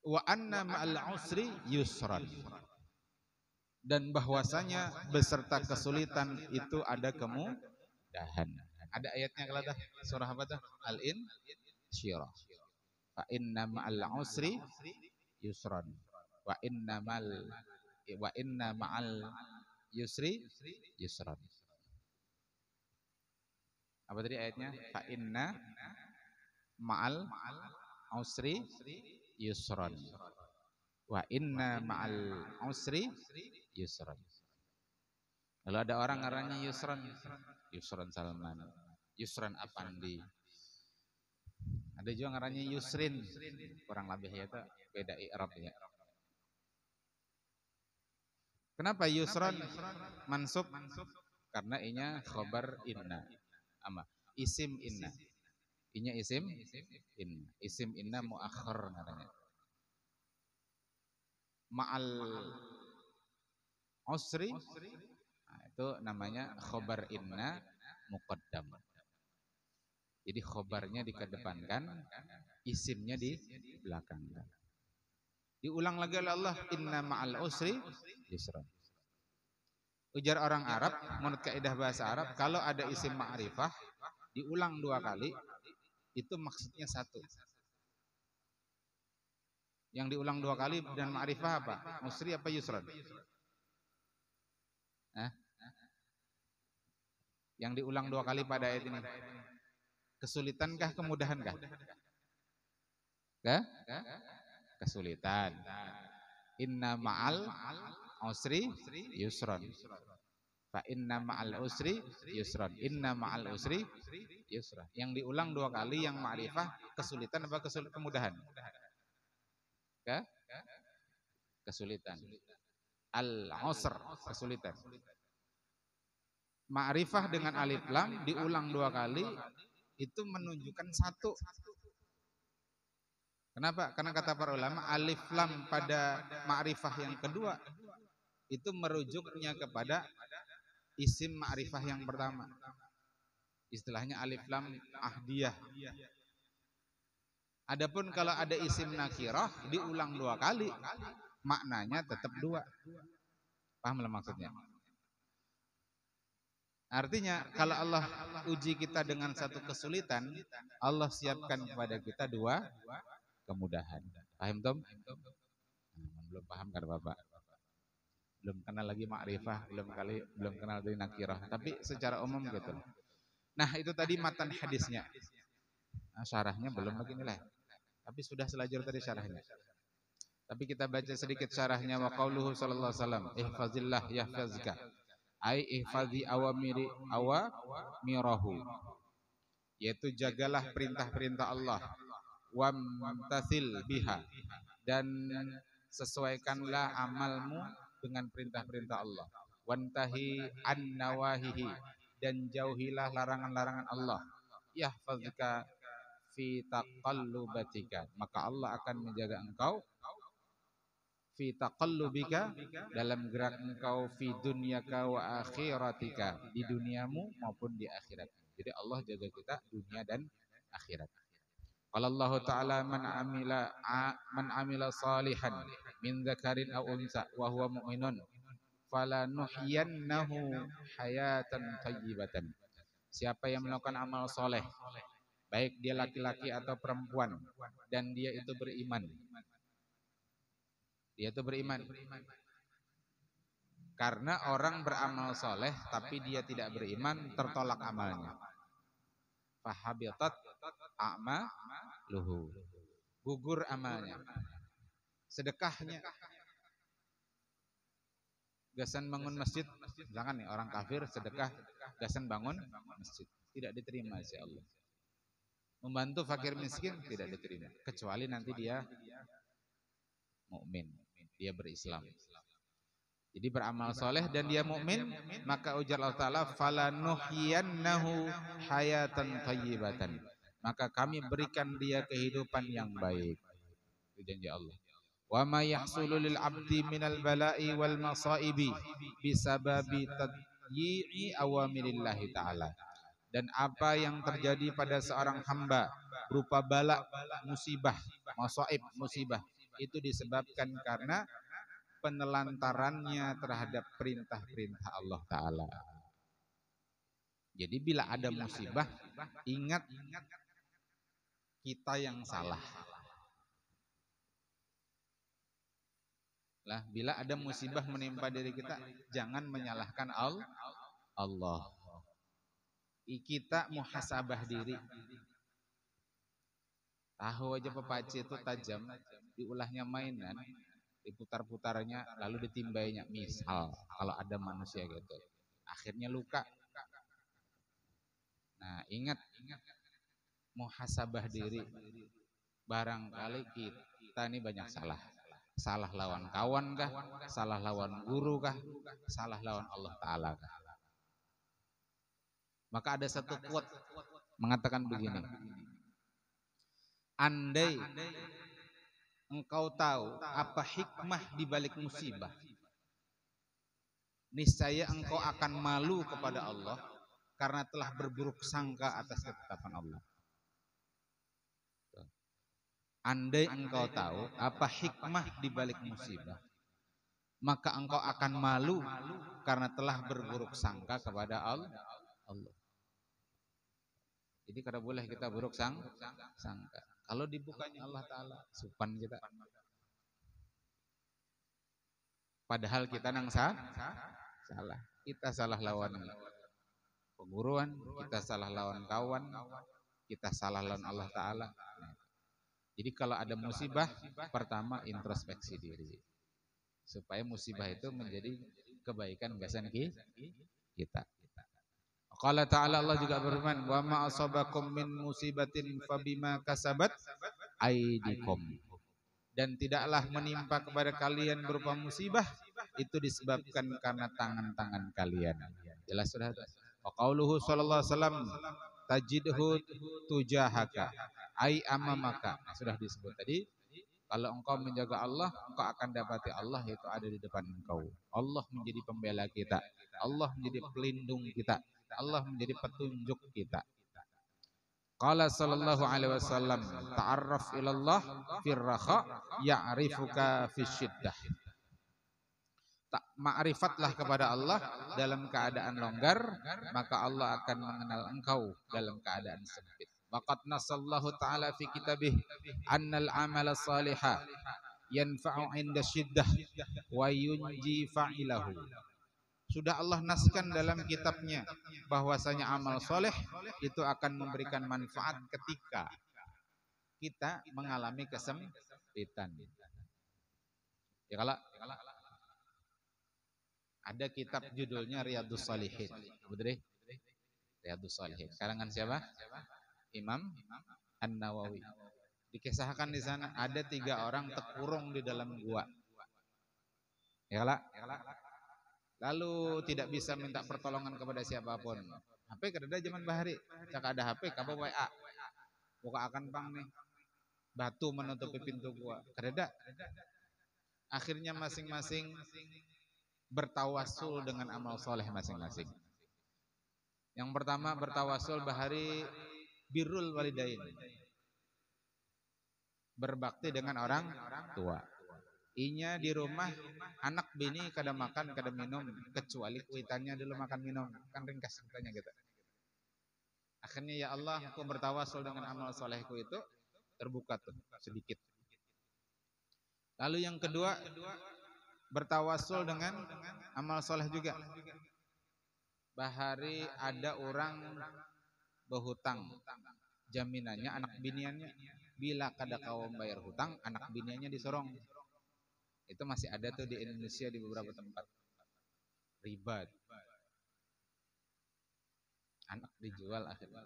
[SPEAKER 1] Wa anna ma'al usri yusran, dan bahwasanya beserta kesulitan itu ada kemudahan. Ada ayatnya kalau dah surah apa tuh? Al-Insyirah. Fa inna ma'al usri yusran. Wa inna ma'al yusri yusran. Apa tadi ayatnya? Fa inna ma'al usri yusran. Wa inna ma'al usri yusran. Kalau ada orang ngarannya Yusran, Yusran Salman, Yusran Apandi. Ada juga ngarannya Yusrin, kurang lebih ya itu beda i'rabnya. Kenapa Yusran mansub? Karena inya khobar inna, ama isim inna. Inya isim inna. Isim inna muakhir namanya. Ma'al usri, nah, itu namanya khobar inna muqaddam. Jadi khobarnya dikedepankan, isimnya di belakangkan. Diulang lagi oleh Allah, inna ma'al usri yusra. Ujar orang Arab, menurut kaidah bahasa Arab, kalau ada isim ma'rifah diulang 2 kali, itu maksudnya 1. Yang diulang 2 kali dan ma'rifah apa? Usri apa yusran? Yang diulang 2 kali pada ayat ini, kesulitankah, kemudahankah? Kesulitan. Inna ma'al usri yusran. Fa inna ma'al usri yusran. Inna ma'al usri yusran. Yang diulang 2 kali yang ma'rifah kesulitan apa kemudahan? Kesulitan. Al-usr, kesulitan. Ma'rifah dengan alif lam diulang 2 kali itu menunjukkan 1. Kenapa? Karena kata para ulama alif lam pada ma'rifah yang kedua itu merujuknya kepada isim ma'rifah yang pertama. Istilahnya alif lam ahdiyah. Adapun kalau ada isim nakirah diulang 2 kali, maknanya tetap 2. Paham lah maksudnya? Artinya kalau Allah uji kita dengan 1 kesulitan, Allah siapkan kepada kita 2 kemudahan. Paham Tom? Belum paham kan Bapak? Belum kenal lagi ma'rifah, belum kenal dari nakirah, tapi secara umum gitu. Nah, itu tadi matan hadisnya. Nah, syarahnya belum beginilah. Tapi sudah selajur tadi syarahnya. Tapi kita baca sedikit syarahnya. Wa qauluhu sallallahu alaihi wasallam, ihfazillah yahfazka. Ai ihfazi awamirahu, yaitu jagalah perintah-perintah Allah, wamtasil biha, dan sesuaikanlah amalmu dengan perintah-perintah Allah, wantahi an nawahihi, dan jauhilah larangan-larangan Allah, yahfazka fi taqallubatika, maka Allah akan menjaga engkau fi taqallubika, dalam gerak engkau, fi dunyaka wa akhiratika, di duniamu maupun di akhirat. Jadi Allah jaga kita dunia dan akhirat. Qala Allah Ta'ala man amila salihan min dzakarin aw unsa wa huwa mu'minun falanuhyiyannahu hayatan thayyibatan. Siapa yang melakukan amal soleh, baik dia laki-laki atau perempuan, dan dia itu beriman. Dia itu beriman. Karena orang beramal soleh tapi dia tidak beriman, tertolak amalnya. Fahabitat a'maluhu. gugur amalnya. Sedekahnya, gasan bangun masjid, misalkan nih orang kafir sedekah gasan bangun masjid, tidak diterima insya Allah. Membantu fakir miskin tidak diterima, kecuali nanti dia mukmin, dia berislam. Jadi beramal soleh dan dia mukmin, maka ujar Allah Ta'ala, falanuhyiyannahu hayatan thayyibatan. Maka kami berikan dia kehidupan yang baik. Itu janji Allah. Wa ma yahsulu lil abdi minal bala'i wal masaibi bisababi tadyi'i awamirillahi ta'ala. Dan apa yang terjadi pada seorang hamba berupa bala, musibah, masaib, musibah, itu disebabkan karena penelantarannya terhadap perintah-perintah Allah Ta'ala. Jadi bila ada musibah, ingat kita yang salah. Lah, bila ada musibah menimpa diri kita, jangan menyalahkan Allah. Kita muhasabah diri. Tahu aja pepaci itu tajam, diulahnya mainan, diputar-putarnya, lalu ditimbainya. Misal, kalau ada manusia gitu, akhirnya luka. Nah, ingat muhasabah diri. Barangkali kita ini banyak salah. Salah lawan kawan kah? Salah lawan guru kah? Salah lawan Allah Ta'ala kah? Maka ada satu quote mengatakan begini. Andai engkau tahu apa hikmah di balik musibah, niscaya engkau akan malu kepada Allah karena telah berburuk sangka atas ketetapan Allah. Andai engkau tahu apa hikmah di balik musibah, maka engkau akan malu karena telah berburuk sangka kepada Allah. Jadi kada boleh kita buruk sangka. Kalau dibukanya Allah Ta'ala, supan kita. Padahal kita nang salah. Kita salah lawan penguruan, kita salah lawan kawan, kita salah lawan Allah Ta'ala. Jadi kalau ada musibah, pertama introspeksi diri. Supaya musibah itu menjadi kebaikan gasan kita. Qala ta'ala, Allah juga berfirman, wa ma asabakum min musibatin fabima kasabat aydikum. Dan tidaklah menimpa kepada kalian berupa musibah, itu disebabkan karena tangan-tangan kalian. Jelas sudah. Wa qauluhu sallallahu alaihi wasallam, tajidhu tujahaka ai amamaka. Nah, sudah disebut tadi. Kalau engkau menjaga Allah, engkau akan dapati Allah itu ada di depan engkau. Allah menjadi pembela kita, Allah menjadi pelindung kita, Allah menjadi petunjuk kita. Qala sallallahu alaihi wasallam, ta'arraf ilallah firraha ya'rifuka fisyiddah. Ma'rifatlah kepada Allah dalam keadaan longgar, maka Allah akan mengenal engkau dalam keadaan sempit. Waqad nasallahu ta'ala fi kitabih annal amala salihah yanfa'u 'inda syiddah wa yunji fa'ilahu. Sudah Allah naskan dalam kitabnya bahwasanya amal soleh itu akan memberikan manfaat ketika kita mengalami kesempitan. Ya kalau ada kitab judulnya Riyadhus Shalihin. Betul? Riyadhus Shalihin. Karangan siapa? Imam An-Nawawi. Dikisahkan di sana ada 3 orang terkurung di dalam gua. Ya kalau lalu tidak bisa minta pertolongan kepada siapapun. HP kada zaman bahari, cak ada HP kabo WA. Buka akan pang nih. Batu menutupi pintu gua. Kada. Akhirnya masing-masing bertawasul dengan amal soleh masing-masing. Yang pertama bertawasul bahari birrul walidain. Berbakti dengan orang tua. Inya di rumah anak bini kada makan kada minum kecuali kuitannya dulu makan minum, kan ringkas ceritanya gitu. Akhirnya ya Allah, aku bertawasul dengan amal solehku itu terbuka tuh sedikit. Lalu yang kedua bertawasul dengan amal soleh juga. Bahari ada orang berhutang, jaminannya anak biniannya. bila kada kau bayar hutang, anak bininya disorong. Itu masih ada tuh di Indonesia di beberapa tempat. Riba. Anak dijual akhirnya.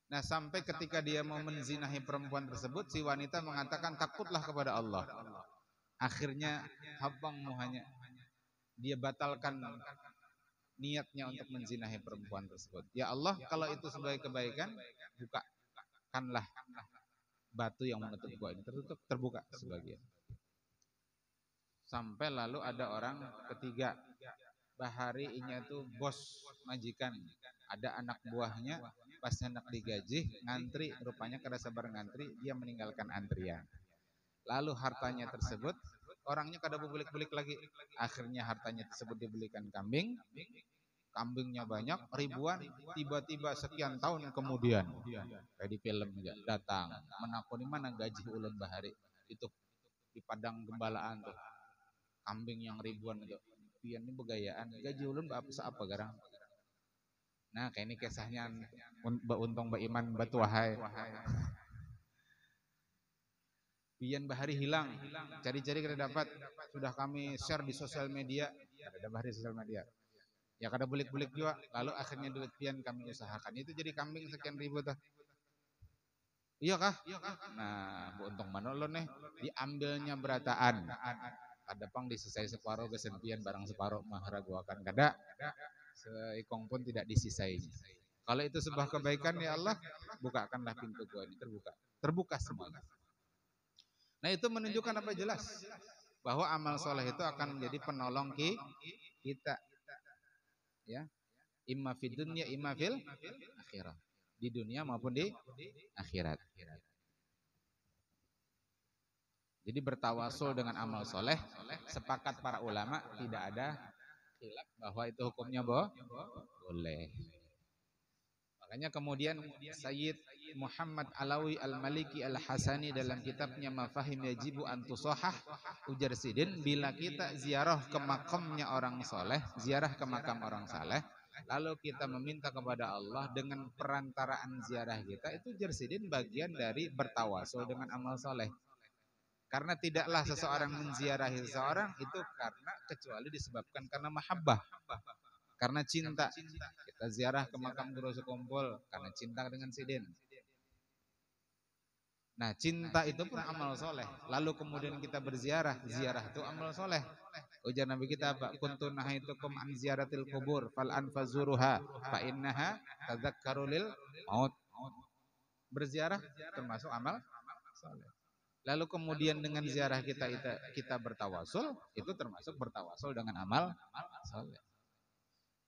[SPEAKER 1] Nah, sampai ketika dia mau menzinahi perempuan tersebut, si wanita mengatakan takutlah kepada Allah. Akhirnya habang muhanya dia batalkan niatnya untuk menzinahi perempuan tersebut. Ya Allah, kalau itu sebagai kebaikan, bukakanlah batu yang menutup gua ini, terbuka sebagian. Sampai lalu ada orang ketiga, bahari inya tuh bos majikan, ada anak buahnya, pas hendak digaji ngantri, rupanya kada sabar ngantri, dia meninggalkan antrian. Lalu hartanya tersebut orangnya kada belik-belik lagi, akhirnya hartanya tersebut dibelikan kambing. Kambingnya banyak, ribuan, tiba-tiba sekian tahun kemudian, kayak di film juga, datang menakuni mana gaji ulun bahari itu di padang gembalaan tuh, kambing yang ribuan itu, pian ini begayaan, gaji ulun apa garang. Nah, kayak ini kisahnya untung Mbak Iman batuahai. Pian bahari hilang, cari-cari kada dapat, sudah kami share di sosial media, ada bahari sosial media. Ya kada bulik-bulik juga, lalu akhirnya duit pian kami usahakan, itu jadi kambing sekian ribu tuh. Iya kah? Nah, bu untung manolon nih, diambilnya berataan. Ada pang disisai separuh kesempian barang separuh mah raguakan kada, seikong pun tidak disisainya. Kalau itu sebuah kebaikan ya Allah, bukakanlah pintu gua ini, terbuka semuanya. Nah, itu menunjukkan apa jelas bahwa amal soleh itu akan menjadi penolong kita. Ya, imma fid dunya imma fil akhirah, di dunia maupun di akhirat. Jadi bertawasul dengan amal soleh, sepakat para ulama tidak ada khilaf bahwa itu hukumnya boleh. Makanya kemudian Sayyid Muhammad Alawi Al-Maliki Al-Hasani dalam kitabnya Mafahim Yajibu Antusahah ujar sidin, bila kita ziarah ke makamnya orang soleh, ziarah ke makam orang saleh, lalu kita meminta kepada Allah dengan perantaraan ziarah kita, itu jersidin bagian dari bertawasul dengan amal soleh. Karena tidaklah seseorang menziarahi seseorang itu karena kecuali disebabkan karena mahabbah, karena cinta. Kita ziarah ke makam guru sekumpul karena cinta dengan sidin. Nah, cinta itu pun amal soleh. Lalu kemudian kita berziarah, ziarah itu amal soleh. Ujar Nabi kita apa? Kuntu nahaitukum an ziyaratil kubur fal anfazuruha fa innaha tadzakkaru lil maut. Berziarah termasuk amal soleh. Lalu kemudian dengan ziarah kita bertawasul, itu termasuk bertawasul dengan amal soleh.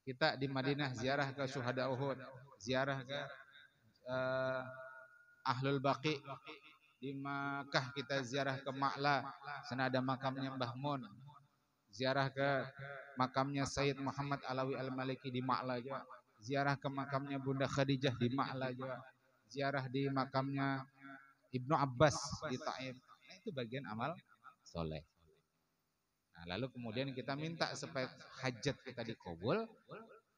[SPEAKER 1] Kita di Madinah ziarah ke syuhada Uhud, ziarah ke Ahlul Baqi. Di Makkah kita ziarah ke Ma'la, sana ada makamnya Mbah Mun. Ziarah ke makamnya Sayyid Muhammad Alawi Al-Maliki di Ma'la juga. Ziarah ke makamnya Bunda Khadijah di Ma'la juga. Ziarah di makamnya Ibnu Abbas di Taif. Nah, itu bagian amal soleh. Nah, lalu kemudian kita minta supaya hajat kita dikabul,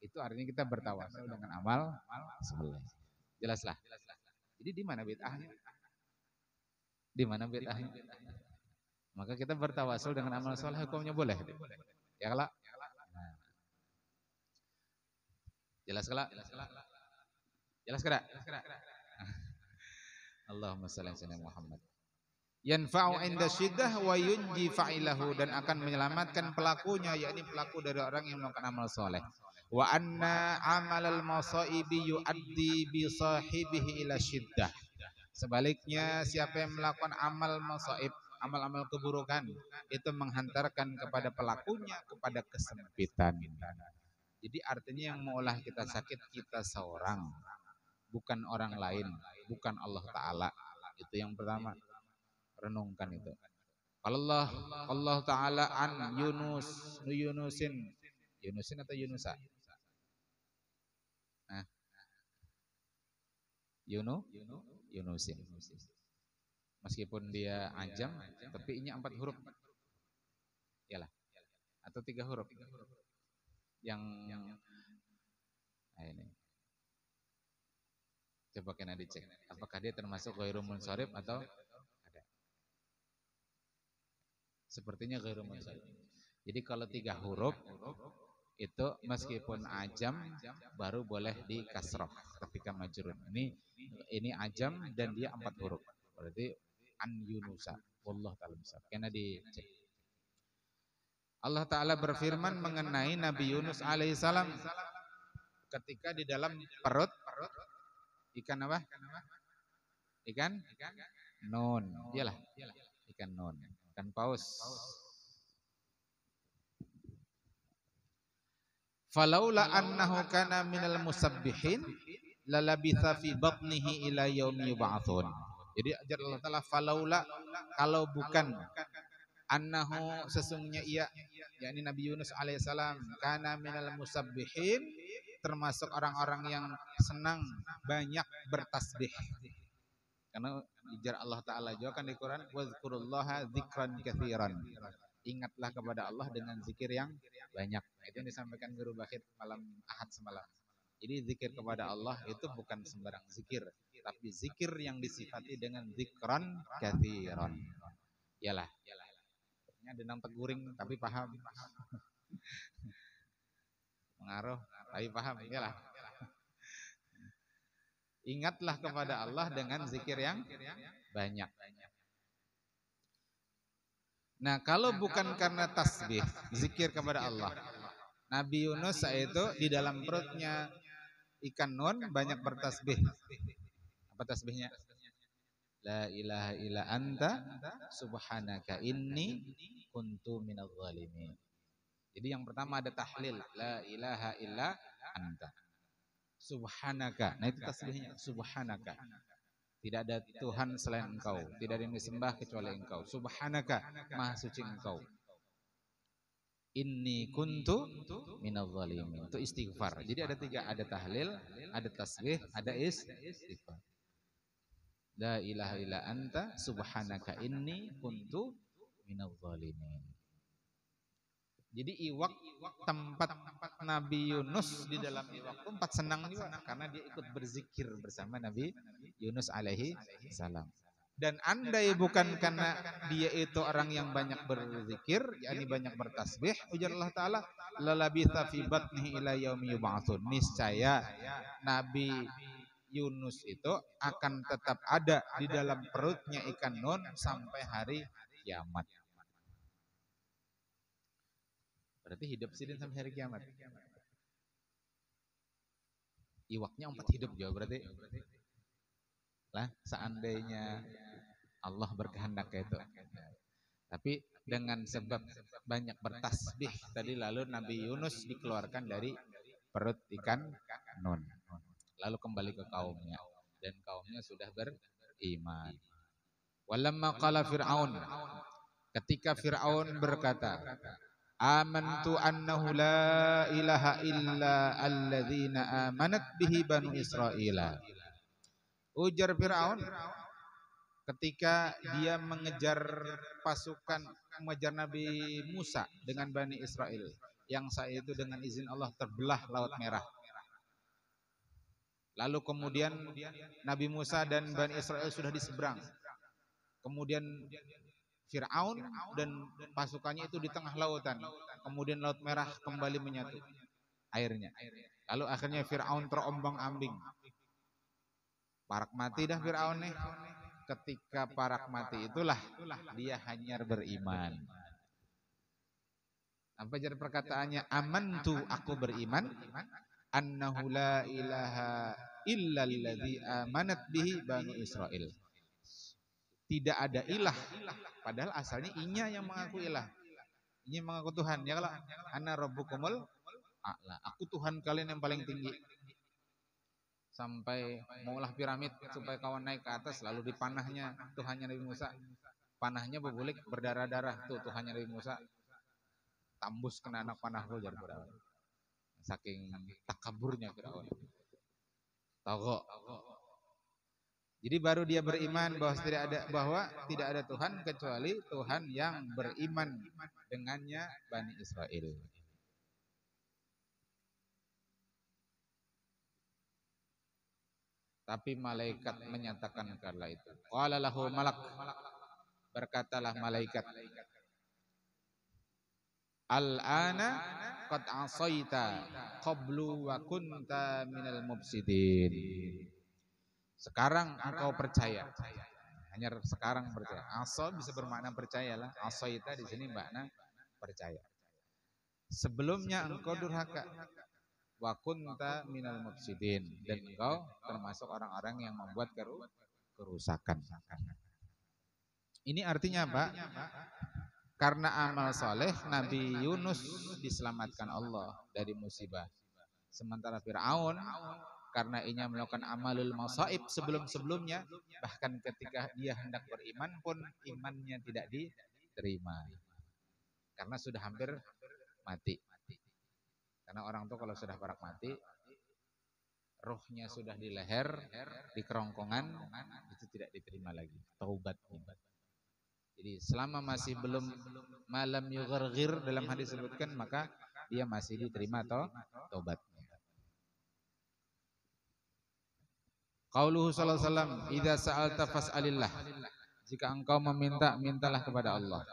[SPEAKER 1] itu artinya kita bertawasul dengan amal soleh. Jelaslah. Jadi di mana bid'ahnya? Di mana bid'ahnya? Maka kita bertawasul dengan amal soleh, hukumnya boleh. Ya kalau? Nah. Jelas kalau? Jelas kada? Allahumma shalli ala Muhammad. Yanfa'u inda syiddah wa yunji fa'ilahu, dan akan menyelamatkan pelakunya, yakni pelaku dari orang yang melakukan amal soleh. Wa anna amalal masaibi yu'addi bi sahibihi ila syiddah. Sebaliknya, siapa yang melakukan amal masaib, amal-amal keburukan, itu menghantarkan kepada pelakunya kepada kesempitan. Jadi artinya yang mengolah kita sakit kita seorang, bukan orang lain, bukan Allah Ta'ala. Itu yang pertama, renungkan itu. Allah Ta'ala an Yunusin atau Yunusa? Nah, Yunusin. Meskipun dia ajam, tapi ini 4 huruf. Yalah. Atau 3 huruf. Yang nah ini. Coba kena dicek, apakah dia termasuk ghairu munsharif atau ada. Sepertinya ghairu munsharif. Jadi kalau 3 huruf itu meskipun ajam baru boleh di kasroh ketika majrur. Ini ajam dan dia 4 huruf. Berarti an Yunusa. Wallahu ta'ala bishawab. Kena dicek. Allah Ta'ala berfirman mengenai Nabi Yunus alaihissalam ketika di dalam perut ikan apa? Ikan nun. Iyalah, ikan nun. Ikan paus. Falaula annahu kana minal musabbihin lalabitha fi batnihi ila yaumi yub'atsun. Jadi ajar Allah Ta'ala falaula, kalau bukan annahu sesungguhnya ia, yakni Nabi Yunus alaihissalam, kana minal musabbihin, termasuk orang-orang yang senang banyak bertasbih. Karena ujar Allah Ta'ala juga kan di Quran, wazkurullaha dzikran katsiran. Ingatlah kepada Allah dengan zikir yang banyak. Itu yang disampaikan Guru Bakhit malam Ahad semalam. Jadi zikir kepada Allah itu bukan sembarang zikir, tapi zikir yang disifati dengan zikran katsiran. Iyalah. Ini ada teguring tapi paham. Mengaruh tapi paham. Iyalah. Ingatlah kepada Allah dengan zikir yang banyak. Nah, kalau bukan karena tasbih, zikir kepada Allah, Nabi Yunus itu di dalam perutnya ikan nun banyak bertasbih. Apa tasbihnya? La ilaha illa anta subhanaka inni kuntu minadz zalimin. Jadi yang pertama ada tahlil, la ilaha illa anta subhanaka. Nah itu tasbihnya, subhanaka. Tidak ada Tuhan selain Engkau, tidak ada yang disembah kecuali Engkau. Subhanaka, maha suci Engkau. Inni kuntu minadz zalimin. Itu istighfar. Jadi ada 3, ada tahlil, ada tasbih, ada istighfar. La ilaha illa anta subhanaka inni kuntu minadz zalimin. Jadi iwak tempat Nabi Yunus di dalam iwak itu 4 senang juga karena dia ikut berzikir bersama Nabi Yunus alaihi salam. Dan andai bukan karena dia itu orang yang banyak berzikir, yakni banyak bertasbih, ujar Allah Ta'ala, lalabitha fi batnihi ila yaumi yub'atsun. Niscaya Nabi Yunus itu akan tetap ada di dalam perutnya ikan nun sampai hari kiamat. Berarti hidup sidin sampai hari kiamat. Iwaknya 4 hidup juga berarti. Lah, seandainya Allah berkehendak itu. Tapi dengan sebab banyak bertasbih tadi, lalu Nabi Yunus dikeluarkan dari perut ikan nun. Lalu kembali ke kaumnya dan kaumnya sudah beriman. Walamma qala Fir'aun, ketika Fir'aun berkata, amantu annahu la ilaha illa alladzina amanat bihi banu Israila. Ujar Fir'aun ketika dia mengejar pasukan, mengejar Nabi Musa dengan Bani Israel, yang saat itu dengan izin Allah terbelah Laut Merah. Lalu kemudian Nabi Musa dan Bani Israel sudah di seberang. Kemudian Fir'aun dan pasukannya itu di tengah lautan. Kemudian Laut Merah kembali menyatu airnya. Lalu akhirnya Fir'aun terombang-ambing. Parak mati dah Fir'aun nih. Ketika parak mati itulah dia hanyar beriman. Apa jadi perkataannya? Amantu, aku beriman, annahu la ilaha illa alladzi amanat bihi banu Israil. Tidak ada ilah, padahal asalnya inya yang mengaku ilah. Inya mengaku Tuhan. Ya kalau ana rabbukumul a'la, aku Tuhan kalian yang paling tinggi. Sampai maulah piramid supaya kawan naik ke atas, lalu dipanahnya Tuhannya Nabi Musa. Panahnya berbulik berdarah-darah, tuh Tuhannya Nabi Musa tambus kena anak panah jar Firaun. Saking takaburnya Firaun. Tagha. Jadi baru dia beriman bahwa tidak ada Tuhan kecuali Tuhan yang beriman dengannya Bani Israel. Tapi malaikat menyatakan kala itu. Qala lahu malak, berkatalah malaikat, al-ana qad asaita qablu wa kunta minal mufsidin. Sekarang engkau percaya. Hanya sekarang percaya. Asa bisa bermakna percayalah. Asaita di sini makna percaya. Sebelumnya engkau durhaka. Wa kunta minal mufsidin, dan engkau termasuk orang-orang yang membuat kerusakan. Ini artinya apa? Karena amal soleh Nabi Yunus diselamatkan Allah dari musibah. Sementara Fir'aun karena ia melakukan amalul masaib sebelum-sebelumnya, bahkan ketika dia hendak beriman pun imannya tidak diterima. Karena sudah hampir mati. Karena orang tuh kalau sudah parak mati, rohnya sudah di leher, di kerongkongan, itu tidak diterima lagi taubatnya. Jadi selama masih belum malam yugharghir dalam hadis disebutkan, maka dia masih diterima taubatnya. Qauluhu sallallahu alaihi wasallam, idza sa'alta fas'alillah. Jika engkau meminta, mintalah kepada Allah.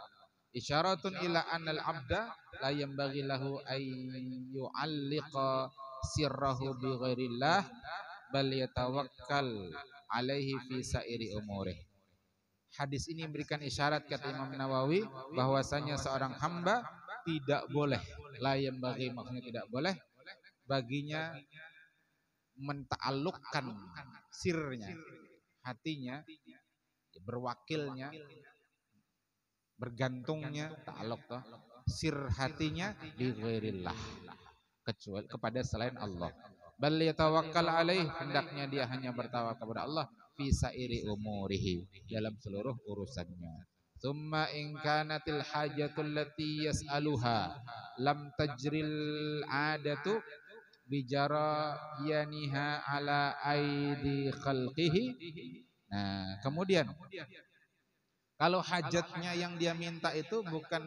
[SPEAKER 1] Isyaratun ila annal abda la yanbaghi lahu ay yu'alliqa sirrahu bi ghairillah bal yatawakkal alaihi fi sairi umurih. Hadis ini memberikan isyarat, kata Imam Nawawi, bahwasanya seorang hamba tidak boleh, la yanbaghi maksudnya tidak boleh baginya menta'alluqkan sirnya, hatinya, berwakilnya, bergantungnya, ta'alluq toh, sir hatinya li ghairillah, kecuali kepada selain Allah. Bal yatawakkal alaih, hendaknya dia hanya bertawakal kepada Allah fi sairi umurihi, dalam seluruh urusannya. Tsumma in kanatil hajatul lati yas'aluha lam tajril adatu bijara yaniha ala aidi khalqihi. Nah, kemudian kalau hajatnya yang dia minta itu bukan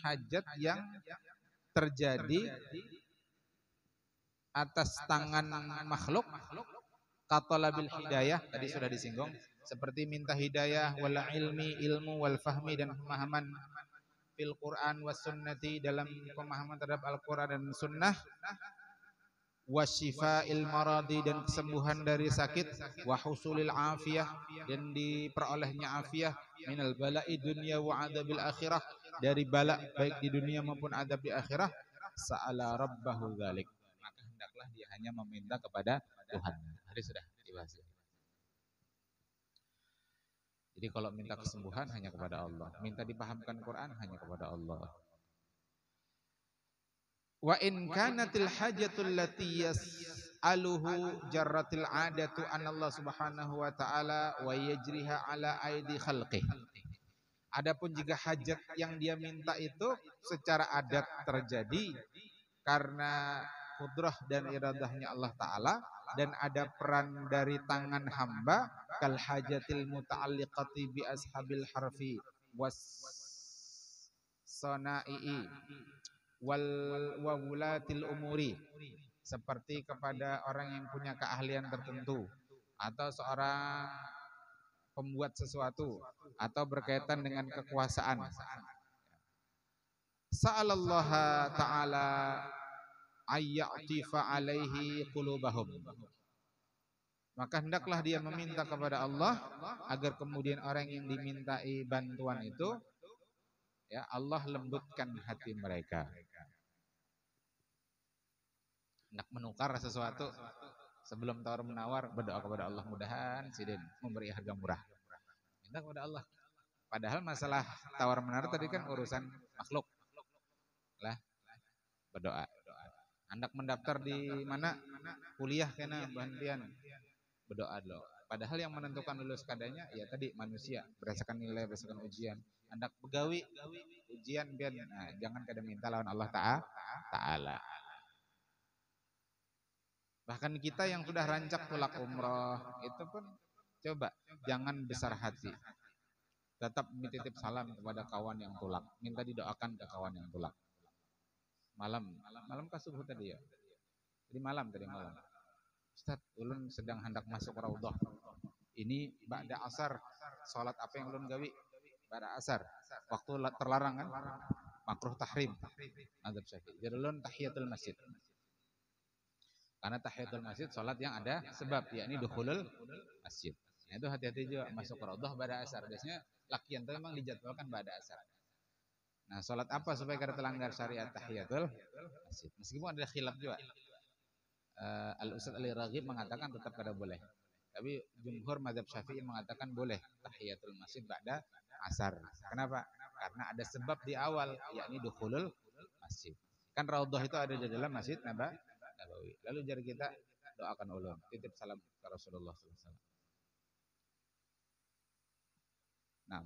[SPEAKER 1] hajat yang terjadi atas tangan makhluk, katalabil hidayah, tadi sudah disinggung, seperti minta hidayah wal ilmi, ilmu, wal fahmi, dan pemahaman fil Quran was sunnati, dalam pemahaman terhadap Al-Quran dan sunnah, wasyifa'il maradi, dan kesembuhan dari sakit, wa husulil afiyah, dan diperolehnya afiyah, minal bala'i dunya wa adabil akhirah, dari bala baik di dunia maupun adab di akhirah, sa'ala rabbahu dzalik, maka hendaklah dia hanya meminta kepada Tuhan. Hari sudah dibahas. Jadi kalau minta kesembuhan hanya kepada Allah, minta dipahamkan Quran hanya kepada Allah. Wa in kanatil hajatul lati yas'aluhu jarratil adatu an Allah subhanahu wa ta'ala wa yajriha ala aidi khalqih. Adapun jika hajat yang dia minta itu secara adat terjadi karena kudrah dan iradahnya Allah Ta'ala, dan ada peran dari tangan hamba, kal hajatil muta'alliqati bi ashabil harfi was sana'i wal wawulatil umuri, seperti kepada orang yang punya keahlian tertentu, atau seorang pembuat sesuatu, atau berkaitan dengan kekuasaan. Sa'alallaha ta'ala ayya'tifa alaihi qulubahum, maka hendaklah dia meminta kepada Allah agar kemudian orang yang dimintai bantuan itu, ya, Allah lembutkan hati mereka. Hendak menukar sesuatu, sebelum tawar menawar berdoa kepada Allah, mudahan sidin memberi harga murah. Minta kepada Allah. Padahal masalah tawar menawar tadi kan urusan makhluk. Lah, berdoa. Hendak mendaftar di mana kuliah kena bantian, berdoa dulu. Padahal yang menentukan lulus kadanya ya tadi manusia, berdasarkan nilai, berdasarkan ujian. Hendak begawi ujian biar, nah, jangan kada minta lawan Allah Ta'ala. Bahkan kita yang sudah rancak tulak umroh itu pun coba jangan besar hati. Tetap titip salam kepada kawan yang tulak, minta didoakan ke kawan yang tulak. Malam kah subuh tadi ya? Jadi malam. Ustaz, ulun sedang hendak masuk raudhah. Ini ba'da asar. Salat apa yang ulun gawi? Ba'da asar. Waktu terlarang kan? Makruh tahrim. Mazhab Syafi'i. Jadi ulun tahiyatul masjid. Karena tahiyatul masjid salat yang ada sebab, yakni dukhulul masjid. Nah, itu hati-hati juga masuk raudhah ba'da asar. Biasanya lakian itu memang dijadwalkan ba'da asar. Nah, salat apa supaya kada terlanggar syariat tahiyatul masjid? Meskipun ada khilaf juga. Al-Ustaz Ali Raghib mengatakan tetap kada boleh. Tapi jumhur mazhab Syafi'i mengatakan boleh tahiyatul masjid ba'da asar. Kenapa? Karena ada sebab di awal, yakni dukhulul masjid. Kan raudhah itu ada di dalam Masjid Nabawi. Lalu jari kita doakan ulun, titip salam ke Rasulullah sallallahu alaihi wasallam. Nah,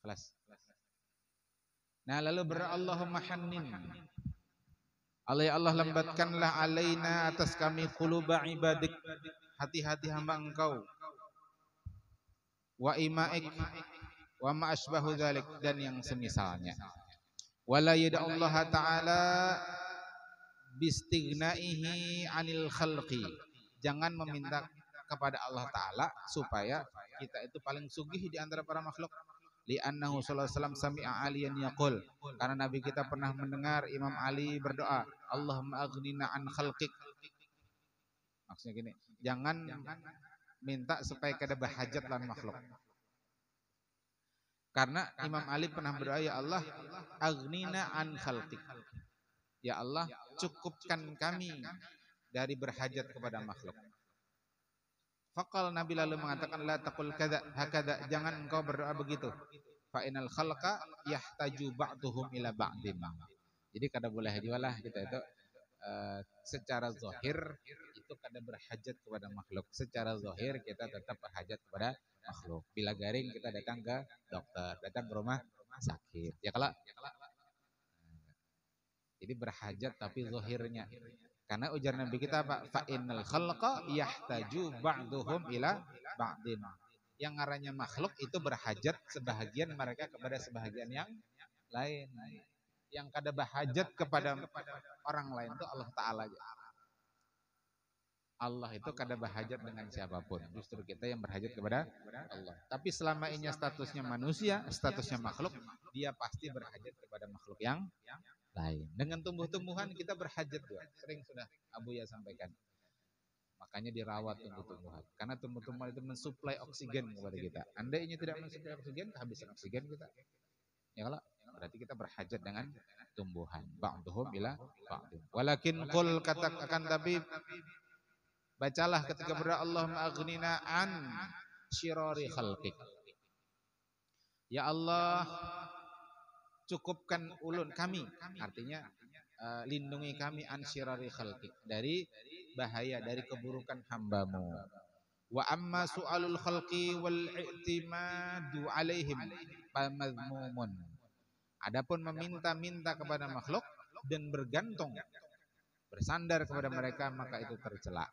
[SPEAKER 1] kelas. Nah, lalu Allahumma hannin. Allah, ya Allah, lambatkanlah alaina atas kami quluba ibadik, hati-hati hamba Engkau, wa imaik wa ma asbahu dzalik, dan yang semisalnya. Wala yad'allaha ta'ala bistighnaihi 'anil khalqi. Jangan meminta kepada Allah Ta'ala supaya kita itu paling sugih di antara para makhluk. Li'annahu sallallahu alaihi wasallam sami'a aliyan yaqul, karena Nabi kita pernah mendengar Imam Ali berdoa, Allahumma aghnina an khalqik. Maksudnya gini, jangan minta supaya kada berhajat lan makhluk. Karena Imam Ali pernah berdoa, ya Allah, aghnina an khalqik. Ya Allah, cukupkan kami dari berhajat kepada makhluk. Faqal, Nabi lalu mengatakan, la taqul kadza hakadza, jangan engkau berdoa begitu. Fa inal khalqa yahtaju ba'duhum ila ba'din. Jadi kada boleh jualah kita itu secara zahir itu kada berhajat kepada makhluk. Secara zahir kita tetap berhajat kepada makhluk. Bila garing kita datang ke dokter, datang ke rumah sakit. Ya kalau jadi berhajat tapi zahirnya. Karena ujar Nabi kita apa? Fa innal khalqa yahtaju ba'duhum ila ba'din. Yang ngarannya makhluk itu berhajat sebahagian mereka kepada sebahagian yang lain. Yang kada berhajat kepada orang lain itu Allah Ta'ala aja. Allah itu kada berhajat dengan siapapun. Justru kita yang berhajat kepada Allah. Tapi selama ini statusnya manusia, statusnya makhluk, dia pasti berhajat kepada makhluk yang lain. Dengan tumbuh-tumbuhan kita berhajat juga. Sering sudah Abuya sampaikan. Makanya dirawat tumbuh-tumbuhan. Karena tumbuh-tumbuhan itu mensuplai oksigen kepada kita. Andainya tidak mensuplai oksigen, kehabisan oksigen kita. Ya kalau berarti kita berhajat dengan tumbuhan. Ba'duhum ila ba'din. Walakin qul, katakan tapi bacalah ketika berdoa, Allahumma aghnina an syirari khalqik. Ya Allah, cukupkan ulun kami, artinya lindungi kami an syirari khalqik, dari bahaya, dari keburukan hambamu. Wa amma su'alul khalqi wal i'timadu alaihim famadhmumun. Adapun meminta-minta kepada makhluk dan bergantung, bersandar kepada mereka, maka itu tercela.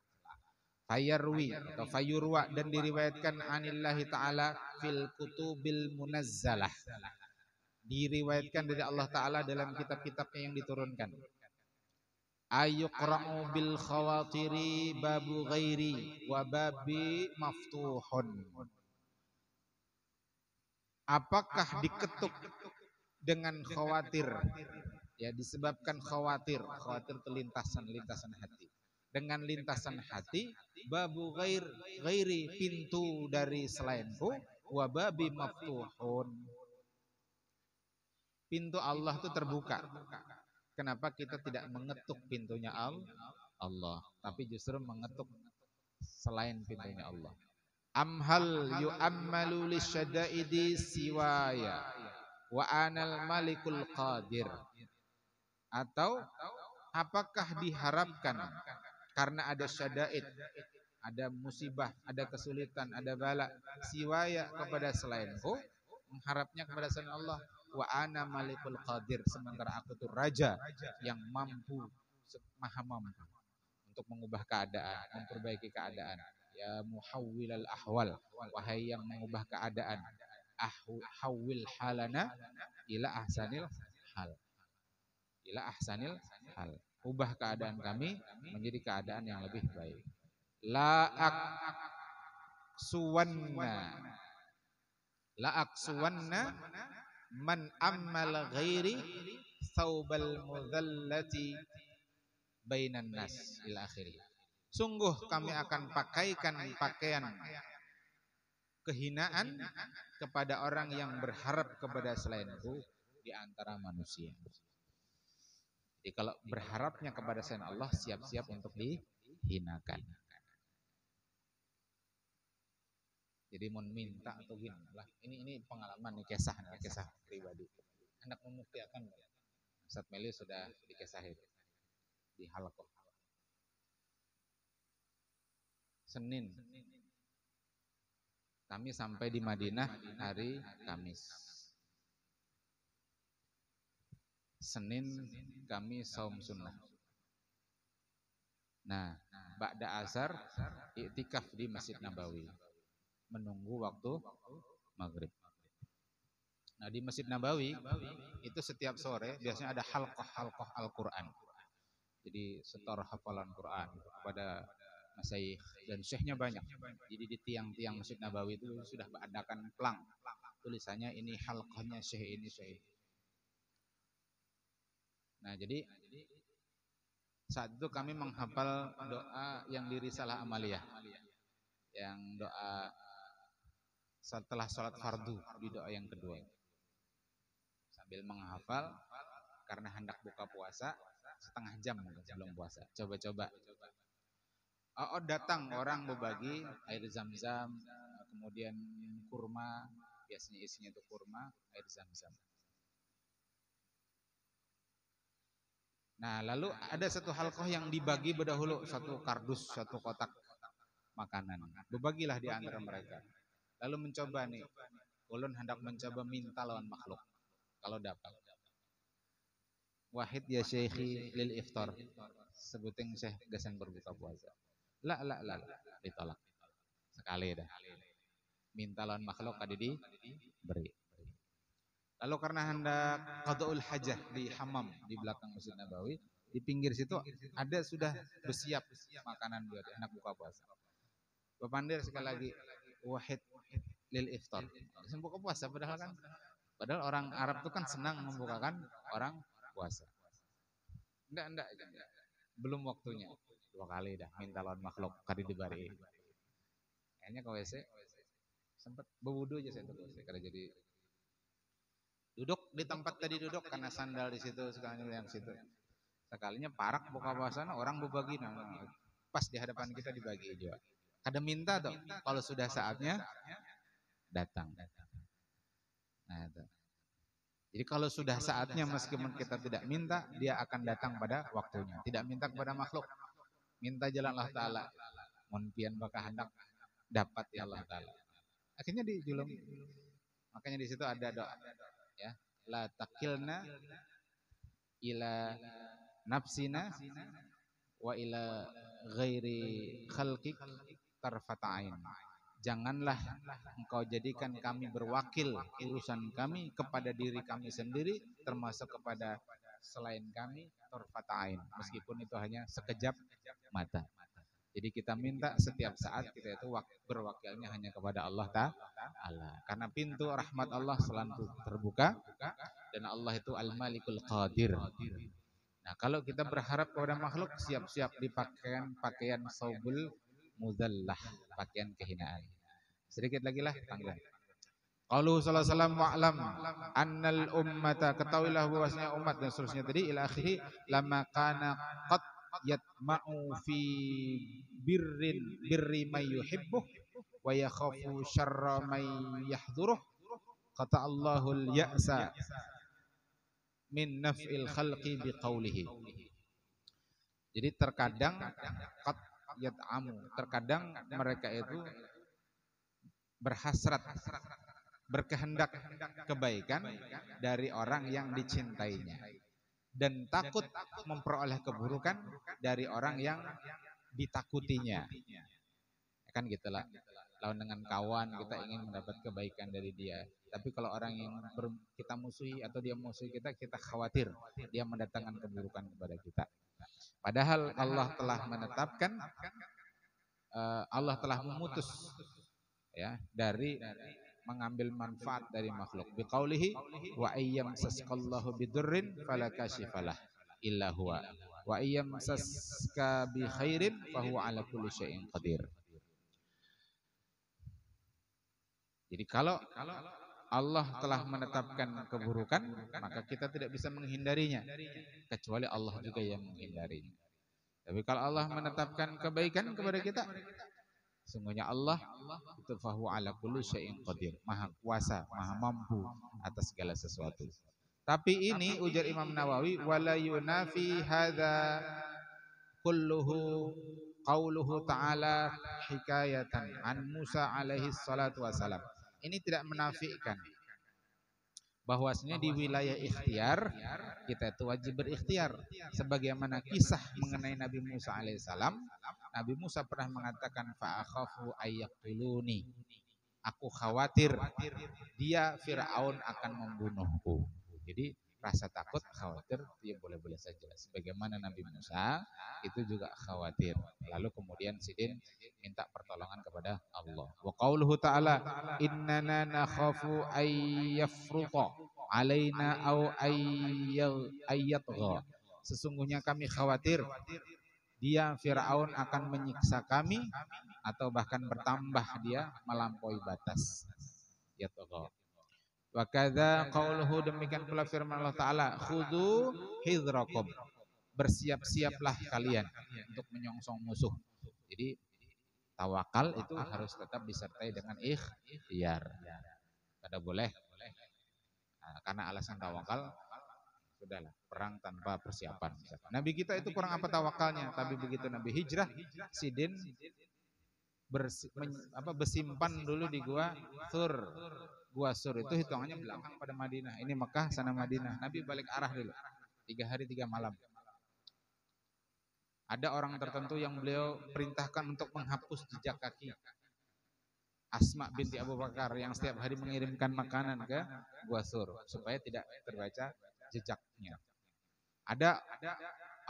[SPEAKER 1] Fayarwi atau fayurwa, dan diriwayatkan anillahi ta'ala fil kutubil munazzalah, diriwayatkan dari Allah Ta'ala dalam kitab-kitabnya yang diturunkan. Ayuqra'u bil khawatiri babu ghairi wa babi maftuhun. Apakah diketuk dengan khawatir? Ya, disebabkan khawatir itu lintasan hati. Dengan lintasan hati, babu ghairi, pintu dari selainku, wa babi maftuhun, pintu Allah itu terbuka. Kenapa kita tidak mengetuk pintunya Allah, tapi justru mengetuk selain pintunya Allah? Amhal yu'ammalu lisyada'idi siwaya wa anal malikul qadir. Atau apakah diharapkan karena ada syada'id, ada musibah, ada kesulitan, ada bala, siwaya kepada selainku, mengharapnya kepada selain Allah. Wa ana malikul qadir, sementara aku tuh raja yang mampu, maha mampu untuk mengubah keadaan, memperbaiki keadaan. Ya muhawwilal ahwal, wahai yang mengubah keadaan, hawwil halana ila ahsanil hal, ila ahsanil hal. ubah keadaan kami menjadi keadaan yang lebih baik. La aksuwanna man ammal ghairi saubal mudallati bainan nas ila akhiri. Sungguh kami akan pakaikan pakaian kehinaan kepada orang yang berharap kepada selainku di antara manusia. Jadi kalau berharapnya kepada selain Allah, siap-siap untuk dihinakan. Jadi mau minta atau gini lah. Ini pengalaman nih, kisah pribadi. Hendak membuktikan Ustaz Meli sudah dikesahin di halaqah. Senin kami sampai di Madinah hari Kamis. Senin kami saum sunnah. Nah, ba'da asar i'tikaf di Masjid Nabawi menunggu waktu maghrib. Nah, di Masjid Nabawi itu setiap sore biasanya ada halqah Al-Qur'an. Jadi setor hafalan Quran kepada masyayikh dan syekhnya banyak. Jadi di tiang-tiang Masjid Nabawi itu sudah adakan plang tulisannya ini halqahnya syekh ini syekh. Nah, jadi saat itu kami menghafal doa yang di Risalah Amaliyah, yang doa setelah sholat fardu di doa yang kedua. Sambil menghafal karena hendak buka puasa setengah jam sebelum puasa. Coba-coba. Datang orang berbagi air zam-zam, kemudian kurma, biasanya isinya itu kurma, air zam-zam. Nah, lalu ada satu halqah yang dibagi berdahulu, satu kardus, satu kotak makanan. Berbagilah di antara mereka. Lalu mencoba nih, ulun hendak mencoba minta lawan makhluk. Kalau dapat. Wahid ya syekhi lil iftar. Sebuting syekh gasan berbuka puasa. La, ditolak. Sekali dah. Minta lawan makhluk tadi diberi. Lalu karena hendak qada'ul hajah di hammam di belakang Masjid Nabawi, di pinggir situ ada sudah bersiap makanan buat anak buka puasa. Bapandir sekali lagi wahid lil iftar. Buka puasa padahal orang Arab itu kan senang membukakan orang puasa. Enggak. Belum waktunya. 2 kali dah minta lawan makhluk kali dibari. Kayaknya ke WC sempat berwudu aja saya tuh karena jadi duduk di tempat tadi duduk karena sandal di situ sekalinya yang situ. Sekalinya parak buka puasa orang berbagi pas di hadapan kita dibagi juga. Kada minta tuh kalau sudah saatnya datang. Nah, itu. Jadi kalau sudah saatnya meskipun kita tidak minta, dia akan datang pada waktunya. Tidak minta kepada makhluk. Minta jalan Allah Ta'ala. Mun pian baka hendak dapat ya Allah Ta'ala. Akhirnya dijulung. Makanya di situ ada doa. Ya, la takilna ila nafsina wa ila ghairi khalqik tarfata'ain. Janganlah engkau jadikan kami berwakil urusan kami kepada diri kami sendiri termasuk kepada selain kami tarfata'ain, meskipun itu hanya sekejap mata. Jadi kita minta setiap saat kita itu berwakilnya hanya kepada Allah Ta'ala. Karena pintu rahmat Allah selalu terbuka dan Allah itu Al-Malikul Qadir. Nah, kalau kita berharap kepada makhluk, siap-siap dipakaian pakaian saubul mudallah, pakaian kehinaan. Sedikit lagi lah panggilan. Qalu sallallahu alaihi wasallam wa'lam annal ummata, ketahuilah bahwasanya umat dan seterusnya tadi ila akhiri lama kana qad yatma'u fi birri may yuhibbuh wa yakhafu syarra may yahdhuruh kata Allahul ya'sa min naf'il khalqi biqaulihi. Jadi terkadang qad yat'amu, terkadang mereka itu berhasrat, berkehendak kebaikan dari orang yang dicintainya dan takut memperoleh keburukan dari orang yang ditakutinya. Kan gitulah. Lawan dengan kawan kita ingin mendapat kebaikan dari dia. Tapi kalau orang yang kita musuhi atau dia musuhi kita, kita khawatir dia mendatangkan keburukan kepada kita. Padahal Allah telah menetapkan, Allah telah memutus ya dari mengambil manfaat dari makhluk. Biqaulihi wa ayyam sasqallahu bidurrin fala kashifalah illa huwa wa ayyam saska bi khairin fahuwa ala kulli syai'in qadir. Jadi kalau Allah telah menetapkan keburukan, maka kita tidak bisa menghindarinya, kecuali Allah juga yang menghindarinya. Tapi kalau Allah menetapkan kebaikan kepada kita, sungguhnya Allah itu fahu ala kulli syai'in qadir, maha kuasa, maha mampu atas segala sesuatu. Tapi ini ujar Imam Nawawi, wala yunafi hadza kulluhu qauluhu ta'ala hikayatan an Musa alaihi salatu wasalam. Ini tidak menafikan bahwasanya di wilayah ikhtiar kita itu wajib berikhtiar, sebagaimana kisah mengenai Nabi Musa alaihissalam. Nabi Musa pernah mengatakan fa akhafu ayyaqtuluni, aku khawatir dia Firaun akan membunuhku. Jadi rasa takut, khawatir itu ya boleh-boleh saja, sebagaimana Nabi Musa itu juga khawatir. Lalu kemudian Sidin minta pertolongan kepada Allah. Wa qauluhu ta'ala innana nakhafu ayyafruqa alaina au ayyatgha, sesungguhnya kami khawatir dia Firaun akan menyiksa kami atau bahkan bertambah dia melampaui batas. Yatgha. Wa kadza qauluhu, demikian pula firman Allah Ta'ala khudhu hidrakum, bersiap-siaplah kalian untuk menyongsong musuh. Jadi tawakal itu harus tetap disertai dengan ikhtiar. Tidak boleh karena alasan tawakal sudahlah perang tanpa persiapan. Nabi kita itu kurang apa tawakalnya, tapi begitu Nabi hijrah, Sidin bersimpan dulu di gua Sur. Gua Sur itu hitungannya belakang pada Madinah. Ini Mekah, sana Madinah. Nabi balik arah dulu. 3 hari 3 malam. Ada orang tertentu yang beliau perintahkan untuk menghapus jejak kaki. Asma binti Abu Bakar yang setiap hari mengirimkan makanan ke Gua Sur supaya tidak terbaca jejaknya. Ada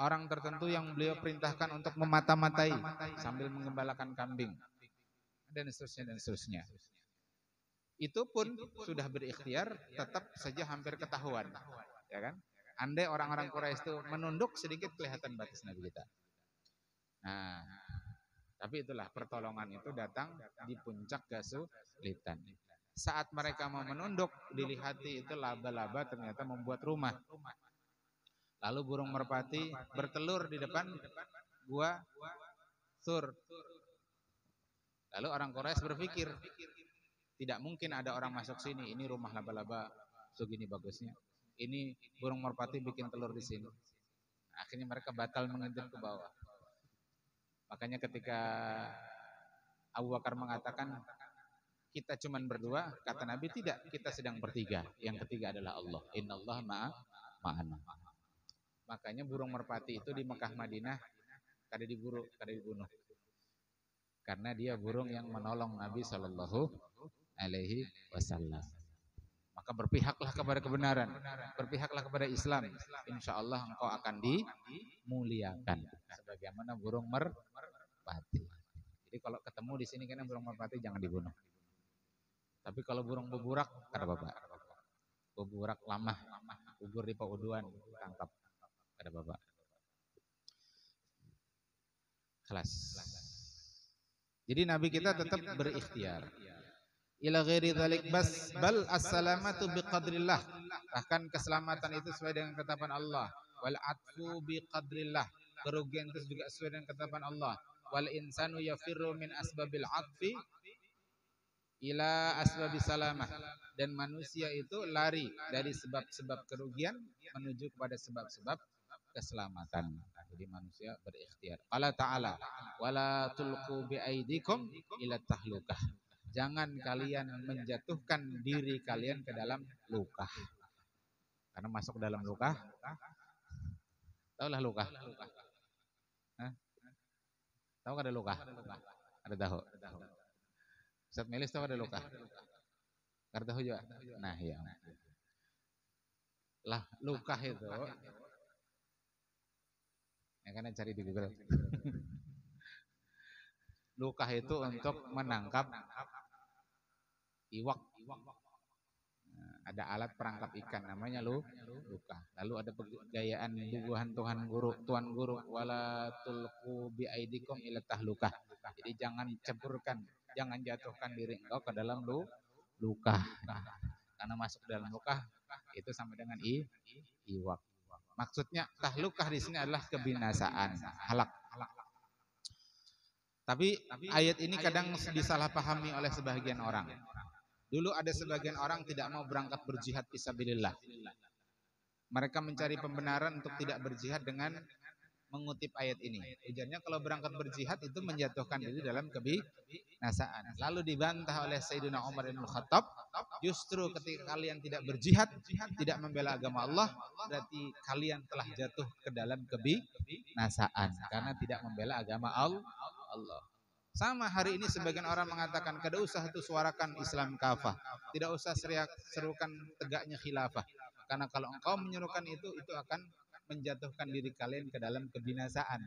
[SPEAKER 1] orang tertentu yang beliau perintahkan untuk memata-matai sambil mengembalakan kambing. Dan seterusnya dan seterusnya. Itu pun sudah berikhtiar, tetap saja hampir ketahuan, ya kan? Andai orang-orang Quraisy itu menunduk sedikit, kelihatan batas Nabi kita. Nah, tapi itulah pertolongan itu datang di puncak kesulitan. Saat mereka mau menunduk, dilihati itu laba-laba ternyata membuat rumah. Lalu burung merpati bertelur di depan gua Sur. Lalu orang Quraisy berpikir, tidak mungkin ada orang masuk sini. Ini rumah laba-laba segini bagusnya. Ini burung merpati bikin telur di sini. Akhirnya mereka batal mengintip ke bawah. Makanya ketika Abu Bakar mengatakan kita cuman berdua, kata Nabi tidak, kita sedang bertiga. Yang ketiga adalah Allah. Innallaha ma'ana. Makanya burung merpati itu di Mekah Madinah kada diburu, kada dibunuh. Karena dia burung yang menolong Nabi Shallallahu Alaihi Wasallam. Maka berpihaklah kepada kebenaran, berpihaklah kepada Islam. Insya Allah engkau akan dimuliakan sebagaimana burung merpati. Jadi kalau ketemu di sini kena burung merpati jangan dibunuh. Tapi kalau burung beburak, kada bapak. Beburak lama, gugur di pauduan, tangkap, kada bapak. Kelas. Jadi Nabi kita tetap berikhtiar. Ila ghairi dzalik bal as-salamatu biqadrillah. Bahkan keselamatan itu sesuai dengan ketetapan Allah. Wal atfu biqadrillah. Kerugian itu juga sesuai dengan ketetapan Allah. Wal insanu yafirru min asbabil atfi ila asbabis salamah. Dan manusia itu lari dari sebab-sebab kerugian menuju kepada sebab-sebab keselamatan. Jadi manusia berikhtiar. Qala ta'ala wala tulqu biaidikum ila tahlukah. Jangan kalian menjatuhkan diri kalian ke dalam luka. Karena masuk dalam luka. Tahulah luka? Hah? Tahu ada luka? Ada tahu. Ustaz Melis tahu ada luka? Ada tahu juga? Nah, ya. Lah, luka itu Ya kan cari di Google. Lukah itu untuk menangkap iwak. Ada alat perangkap ikan namanya lukah. Lalu ada gayaan tuan guru wala tulqu bi aidikum ila tahlukah. Jadi jangan ceburkan, jangan jatuhkan diri engkau ke dalam lukah. Karena masuk dalam lukah itu sama dengan iwak. Maksudnya tahlukah di sini adalah kebinasaan, halak. Tapi ayat ini kadang disalahpahami oleh sebagian orang. Dulu ada sebagian orang tidak mau berangkat berjihad fisabilillah. Mereka mencari pembenaran untuk tidak berjihad dengan mengutip ayat ini. Ujarnya kalau berangkat berjihad itu menjatuhkan diri dalam kebinasaan. Lalu dibantah oleh Sayyidina Umar bin Khattab, justru ketika kalian tidak berjihad, tidak membela agama Allah, berarti kalian telah jatuh ke dalam kebinasaan karena tidak membela agama Allah. Sama hari ini sebagian orang mengatakan kada usah itu suarakan Islam kafah, tidak usah serukan tegaknya khilafah, karena kalau engkau menyerukan itu akan menjatuhkan diri kalian ke dalam kebinasaan.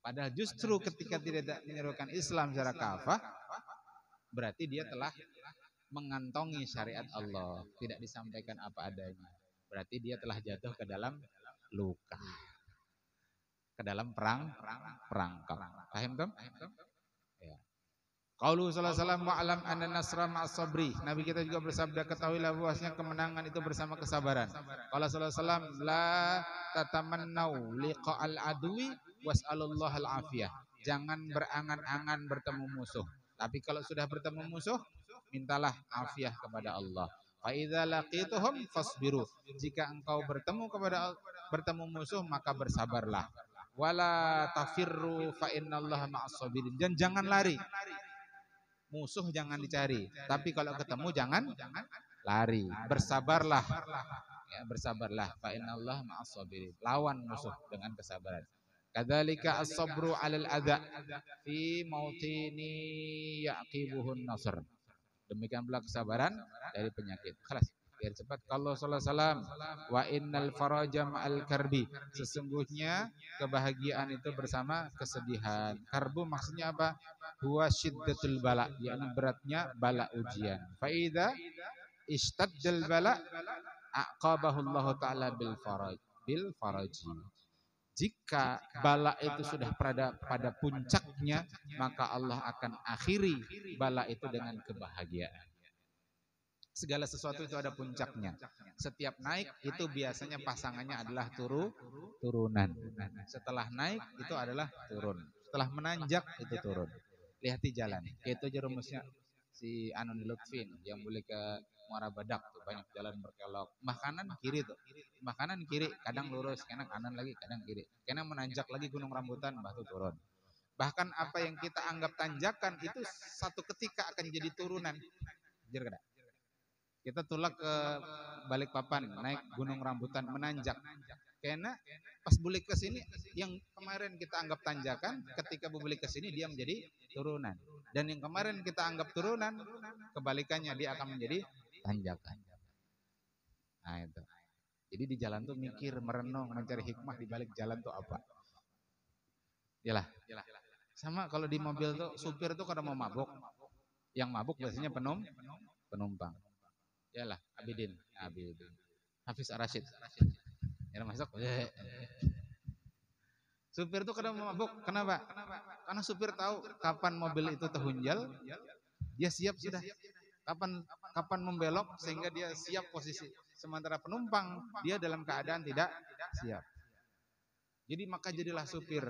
[SPEAKER 1] Padahal justru ketika tidak menyerukan Islam secara kafah, berarti dia telah mengantongi syariat Allah, tidak disampaikan apa adanya. Berarti dia telah jatuh ke dalam luka, ke dalam perangkap. Paham kan? Ya. Qaulu sallallahu alaihi wasallam wa'lam anna nasra ma'as sabri. Nabi kita juga bersabda, ketahuilah bahwasanya kemenangan itu bersama kesabaran. Qala sallallahu alaihi wasallam la tatamannau liqa'al adwi was'alullah al-afiyah. Jangan berangan-angan bertemu musuh. Tapi kalau sudah bertemu musuh, mintalah afiah kepada Allah. Fa idza laqituhum fasbiru. Jika engkau bertemu musuh maka bersabarlah. Wala tafirru fa innallaha ma'as sabirin. Dan jangan lari. Musuh jangan dicari, tapi kalau ketemu jangan lari. Bersabarlah. Ya, bersabarlah. Fa innallaha ma'as sabirin. Lawan musuh dengan kesabaran. Kadzalika as-sabru 'alal adza fi mautini yaqibuhun nasr. Demikian pula kesabaran dari penyakit. Kelas biar cepat. Kalau sallallahu alaihi wasallam wa innal faraja ma'al karbi. Sesungguhnya kebahagiaan itu bersama kesedihan. Karbu maksudnya apa? Huwa syiddatul bala, yakni beratnya bala ujian. Fa idza istaddal bala aqabahu Allah taala bil faraji. Jika bala itu sudah pada puncaknya, maka Allah akan akhiri bala itu dengan kebahagiaan. Segala sesuatu itu ada puncaknya. Setiap naik itu biasanya pasangannya adalah turunan. Setelah naik itu adalah turun. Setelah menanjak itu turun. Lihat di jalan. Itu aja rumusnya si Anoni Lutfin yang boleh ke Muara Badak tuh, banyak jalan berkelok. Mbah kanan kiri tuh. Mbah kanan kiri, kadang lurus, kadang kanan lagi, kadang kiri. Kadang menanjak lagi Gunung Rambutan, mbah tuh turun. Bahkan apa yang kita anggap tanjakan itu satu ketika akan jadi turunan. Jir kada? Kita tulak ke Balikpapan, naik Gunung Rambutan, menanjak. Karena pas balik ke sini, yang kemarin kita anggap tanjakan, ketika balik ke sini dia menjadi turunan. Dan yang kemarin kita anggap turunan, kebalikannya dia akan menjadi tanjakan. Nah itu. Jadi di jalan tuh mikir, merenung, mencari hikmah di balik jalan tuh apa. Yalah. Sama kalau di mobil tuh supir tuh kada mau mabuk. Yang mabuk biasanya penumpang. Yalah, Abidin. Hafiz Ar-Rasyid. Ya masuk. Supir tuh kada mau mabuk. Kenapa? Karena supir tahu kapan mobil itu terhunjal, dia siap sudah. Kapan membelok sehingga dia siap posisi. Sementara penumpang dia dalam keadaan tidak siap. Jadi maka jadilah supir.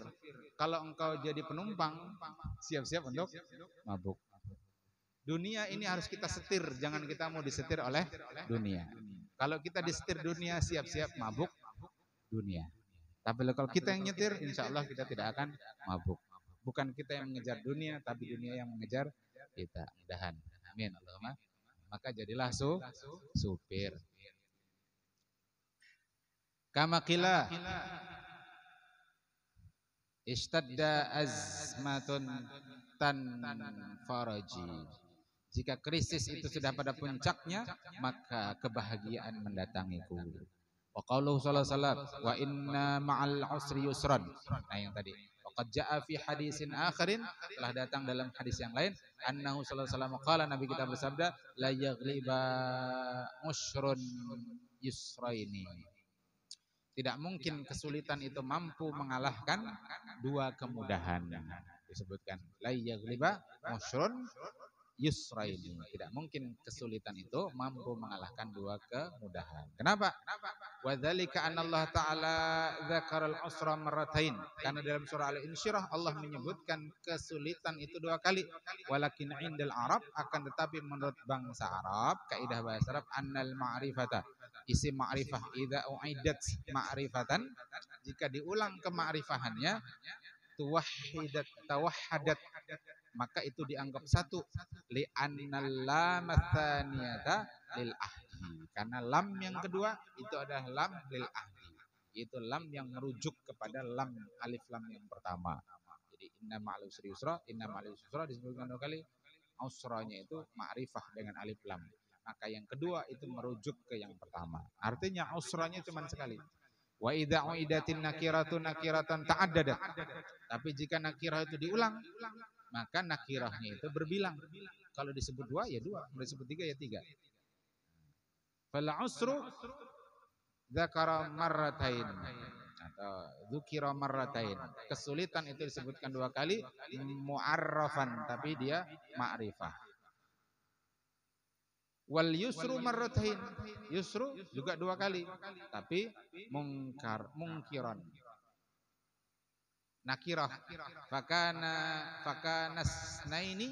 [SPEAKER 1] Kalau engkau jadi penumpang, siap-siap untuk mabuk. Dunia ini harus kita setir, jangan kita mau disetir oleh dunia. Kalau kita disetir dunia, siap-siap mabuk dunia. Tapi kalau kita yang nyetir, insya Allah kita tidak akan mabuk. Bukan kita yang mengejar dunia, tapi dunia yang mengejar kita. Mudahan. Amin. Allahumma. Maka jadilah supir. Kama qila istadda azmatun tan faraji. Jika krisis itu sudah pada puncaknya, maka kebahagiaan mendatangiku. Wa qauluhu sallallahu alaihi wasallam wa inna ma'al usri yusran. Nah yang tadi. Waqad jaa fi hadisin akharin, telah datang dalam hadis yang lain, annahu sallallahu alaihi wasallam qala, nabi kita bersabda, la yaghliba usrun yusraini. Tidak mungkin kesulitan itu mampu mengalahkan dua kemudahan. Disebutkan la yaghliba usrun yusraini. Tidak mungkin kesulitan itu mampu mengalahkan dua kemudahan. Kenapa? Wa dzalika anna Allah Ta'ala dzakara al-usra marratain. Karena dalam surah Al-Insyirah Allah menyebutkan kesulitan itu dua kali. Walakin indal Arab, akan tetapi menurut bangsa Arab, kaidah bahasa Arab, annal ma'rifata, isim ma'rifah idza u'idat ma'rifatan, jika diulang kema'rifahannya, tawahhadat, maka itu dianggap satu, li annal lam tsaniyata lil ahdi, karena lam yang kedua itu adalah lam lil ahdi, itu lam yang merujuk kepada lam alif lam yang pertama. Jadi inna ma'al usri yusra, inna ma'al usri yusra disebutkan dua kali, usranya itu ma'rifah dengan alif lam, maka yang kedua itu merujuk ke yang pertama, artinya usranya cuma sekali. Wa idza uidatin nakiratu nakiratan ta'addadat, tapi jika nakirah itu diulang, maka nakirahnya itu berbilang. Kalau disebut dua ya dua, kalau disebut tiga ya tiga. Fal usru dzakara marratain atau dzukira marratain. Kesulitan itu disebutkan dua kali, mu'arrafan, tapi dia ma'rifah. Wal yusru marratain, yusru juga dua kali, tapi mungkiran. Nakirah fakana snaini,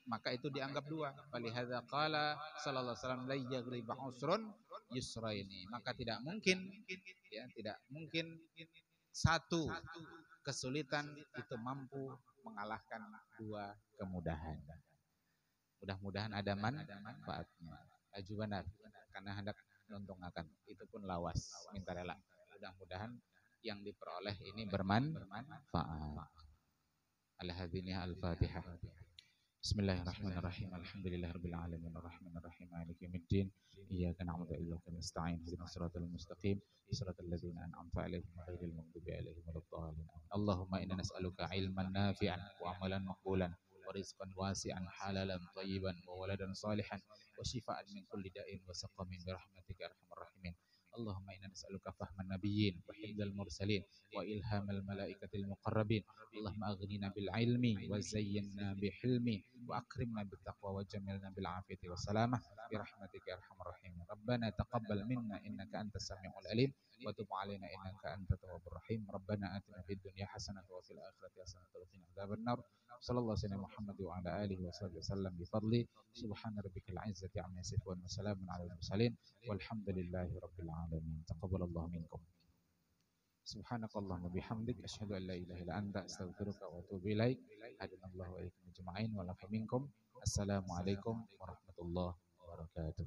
[SPEAKER 1] maka itu dianggap dua. Falihadza qala sallallahu alaihi wasallam la yaghliba usrun yusraini, maka tidak mungkin, ya tidak mungkin satu kesulitan itu mampu mengalahkan dua kemudahan. Mudah-mudahan ada manfaatnya. Aju benar, karena hendak menguntungkan, itu pun lawas, minta rela. Mudah-mudahan yang diperoleh ini bermanfaat. Al-hadiniyah al-Fatihah. Bismillahirrahmanirrahim. Alhamdulillahirabbil alamin arrahmanir rahim maliki yaumiddin. Iyyaka na'budu wa iyyaka nasta'in. Ihdinas siratal mustaqim. Siratal ladzina an'amta 'alaihim ghairil maghdubi 'alaihim waladdallin. Allahumma inna nas'aluka 'ilman nafi'an wa 'amalan maqbulan wa rizqan wasi'an halalan thayyiban wa waladan salihan wa shifaa'an min kulli da'in wa saqamin bi rahmatika arhamar rahimin. Allahumma inna nas'aluka fahman nabiyyin wa hifdzal mursalin wa ilhamal malaikatil muqarrabin. Allahumma aghnina bil ilmi wa zayyinna bi hilmi wa akrimna bit taqwa wa jamilna bil afiyati was salamah bi rahmatika ya arhamar rahimin. Rabbana taqabbal minna innaka antas samiul alim wa tub alaina innaka antat tawwabur rahim. Rabbana atina fid dunya hasanatan wa fil akhirati hasanatan wa qina adzabannar. Sallallahu alaihi Muhammad wa ala alihi wa sahbihi wasallam bi fadli. Subhana rabbikal izzati amma yasifun wa salamun alal mursalin walhamdulillahi rabbil alamin. Taqabbalallahu minkum. Subhanakallahumma bihamdik asyhadu an la ilaha illa anta astaghfiruka wa atubu ilaik. Hadanallahu wa iyyakum ajma'in wa lafa minkum. Assalamualaikum warahmatullahi wabarakatuh.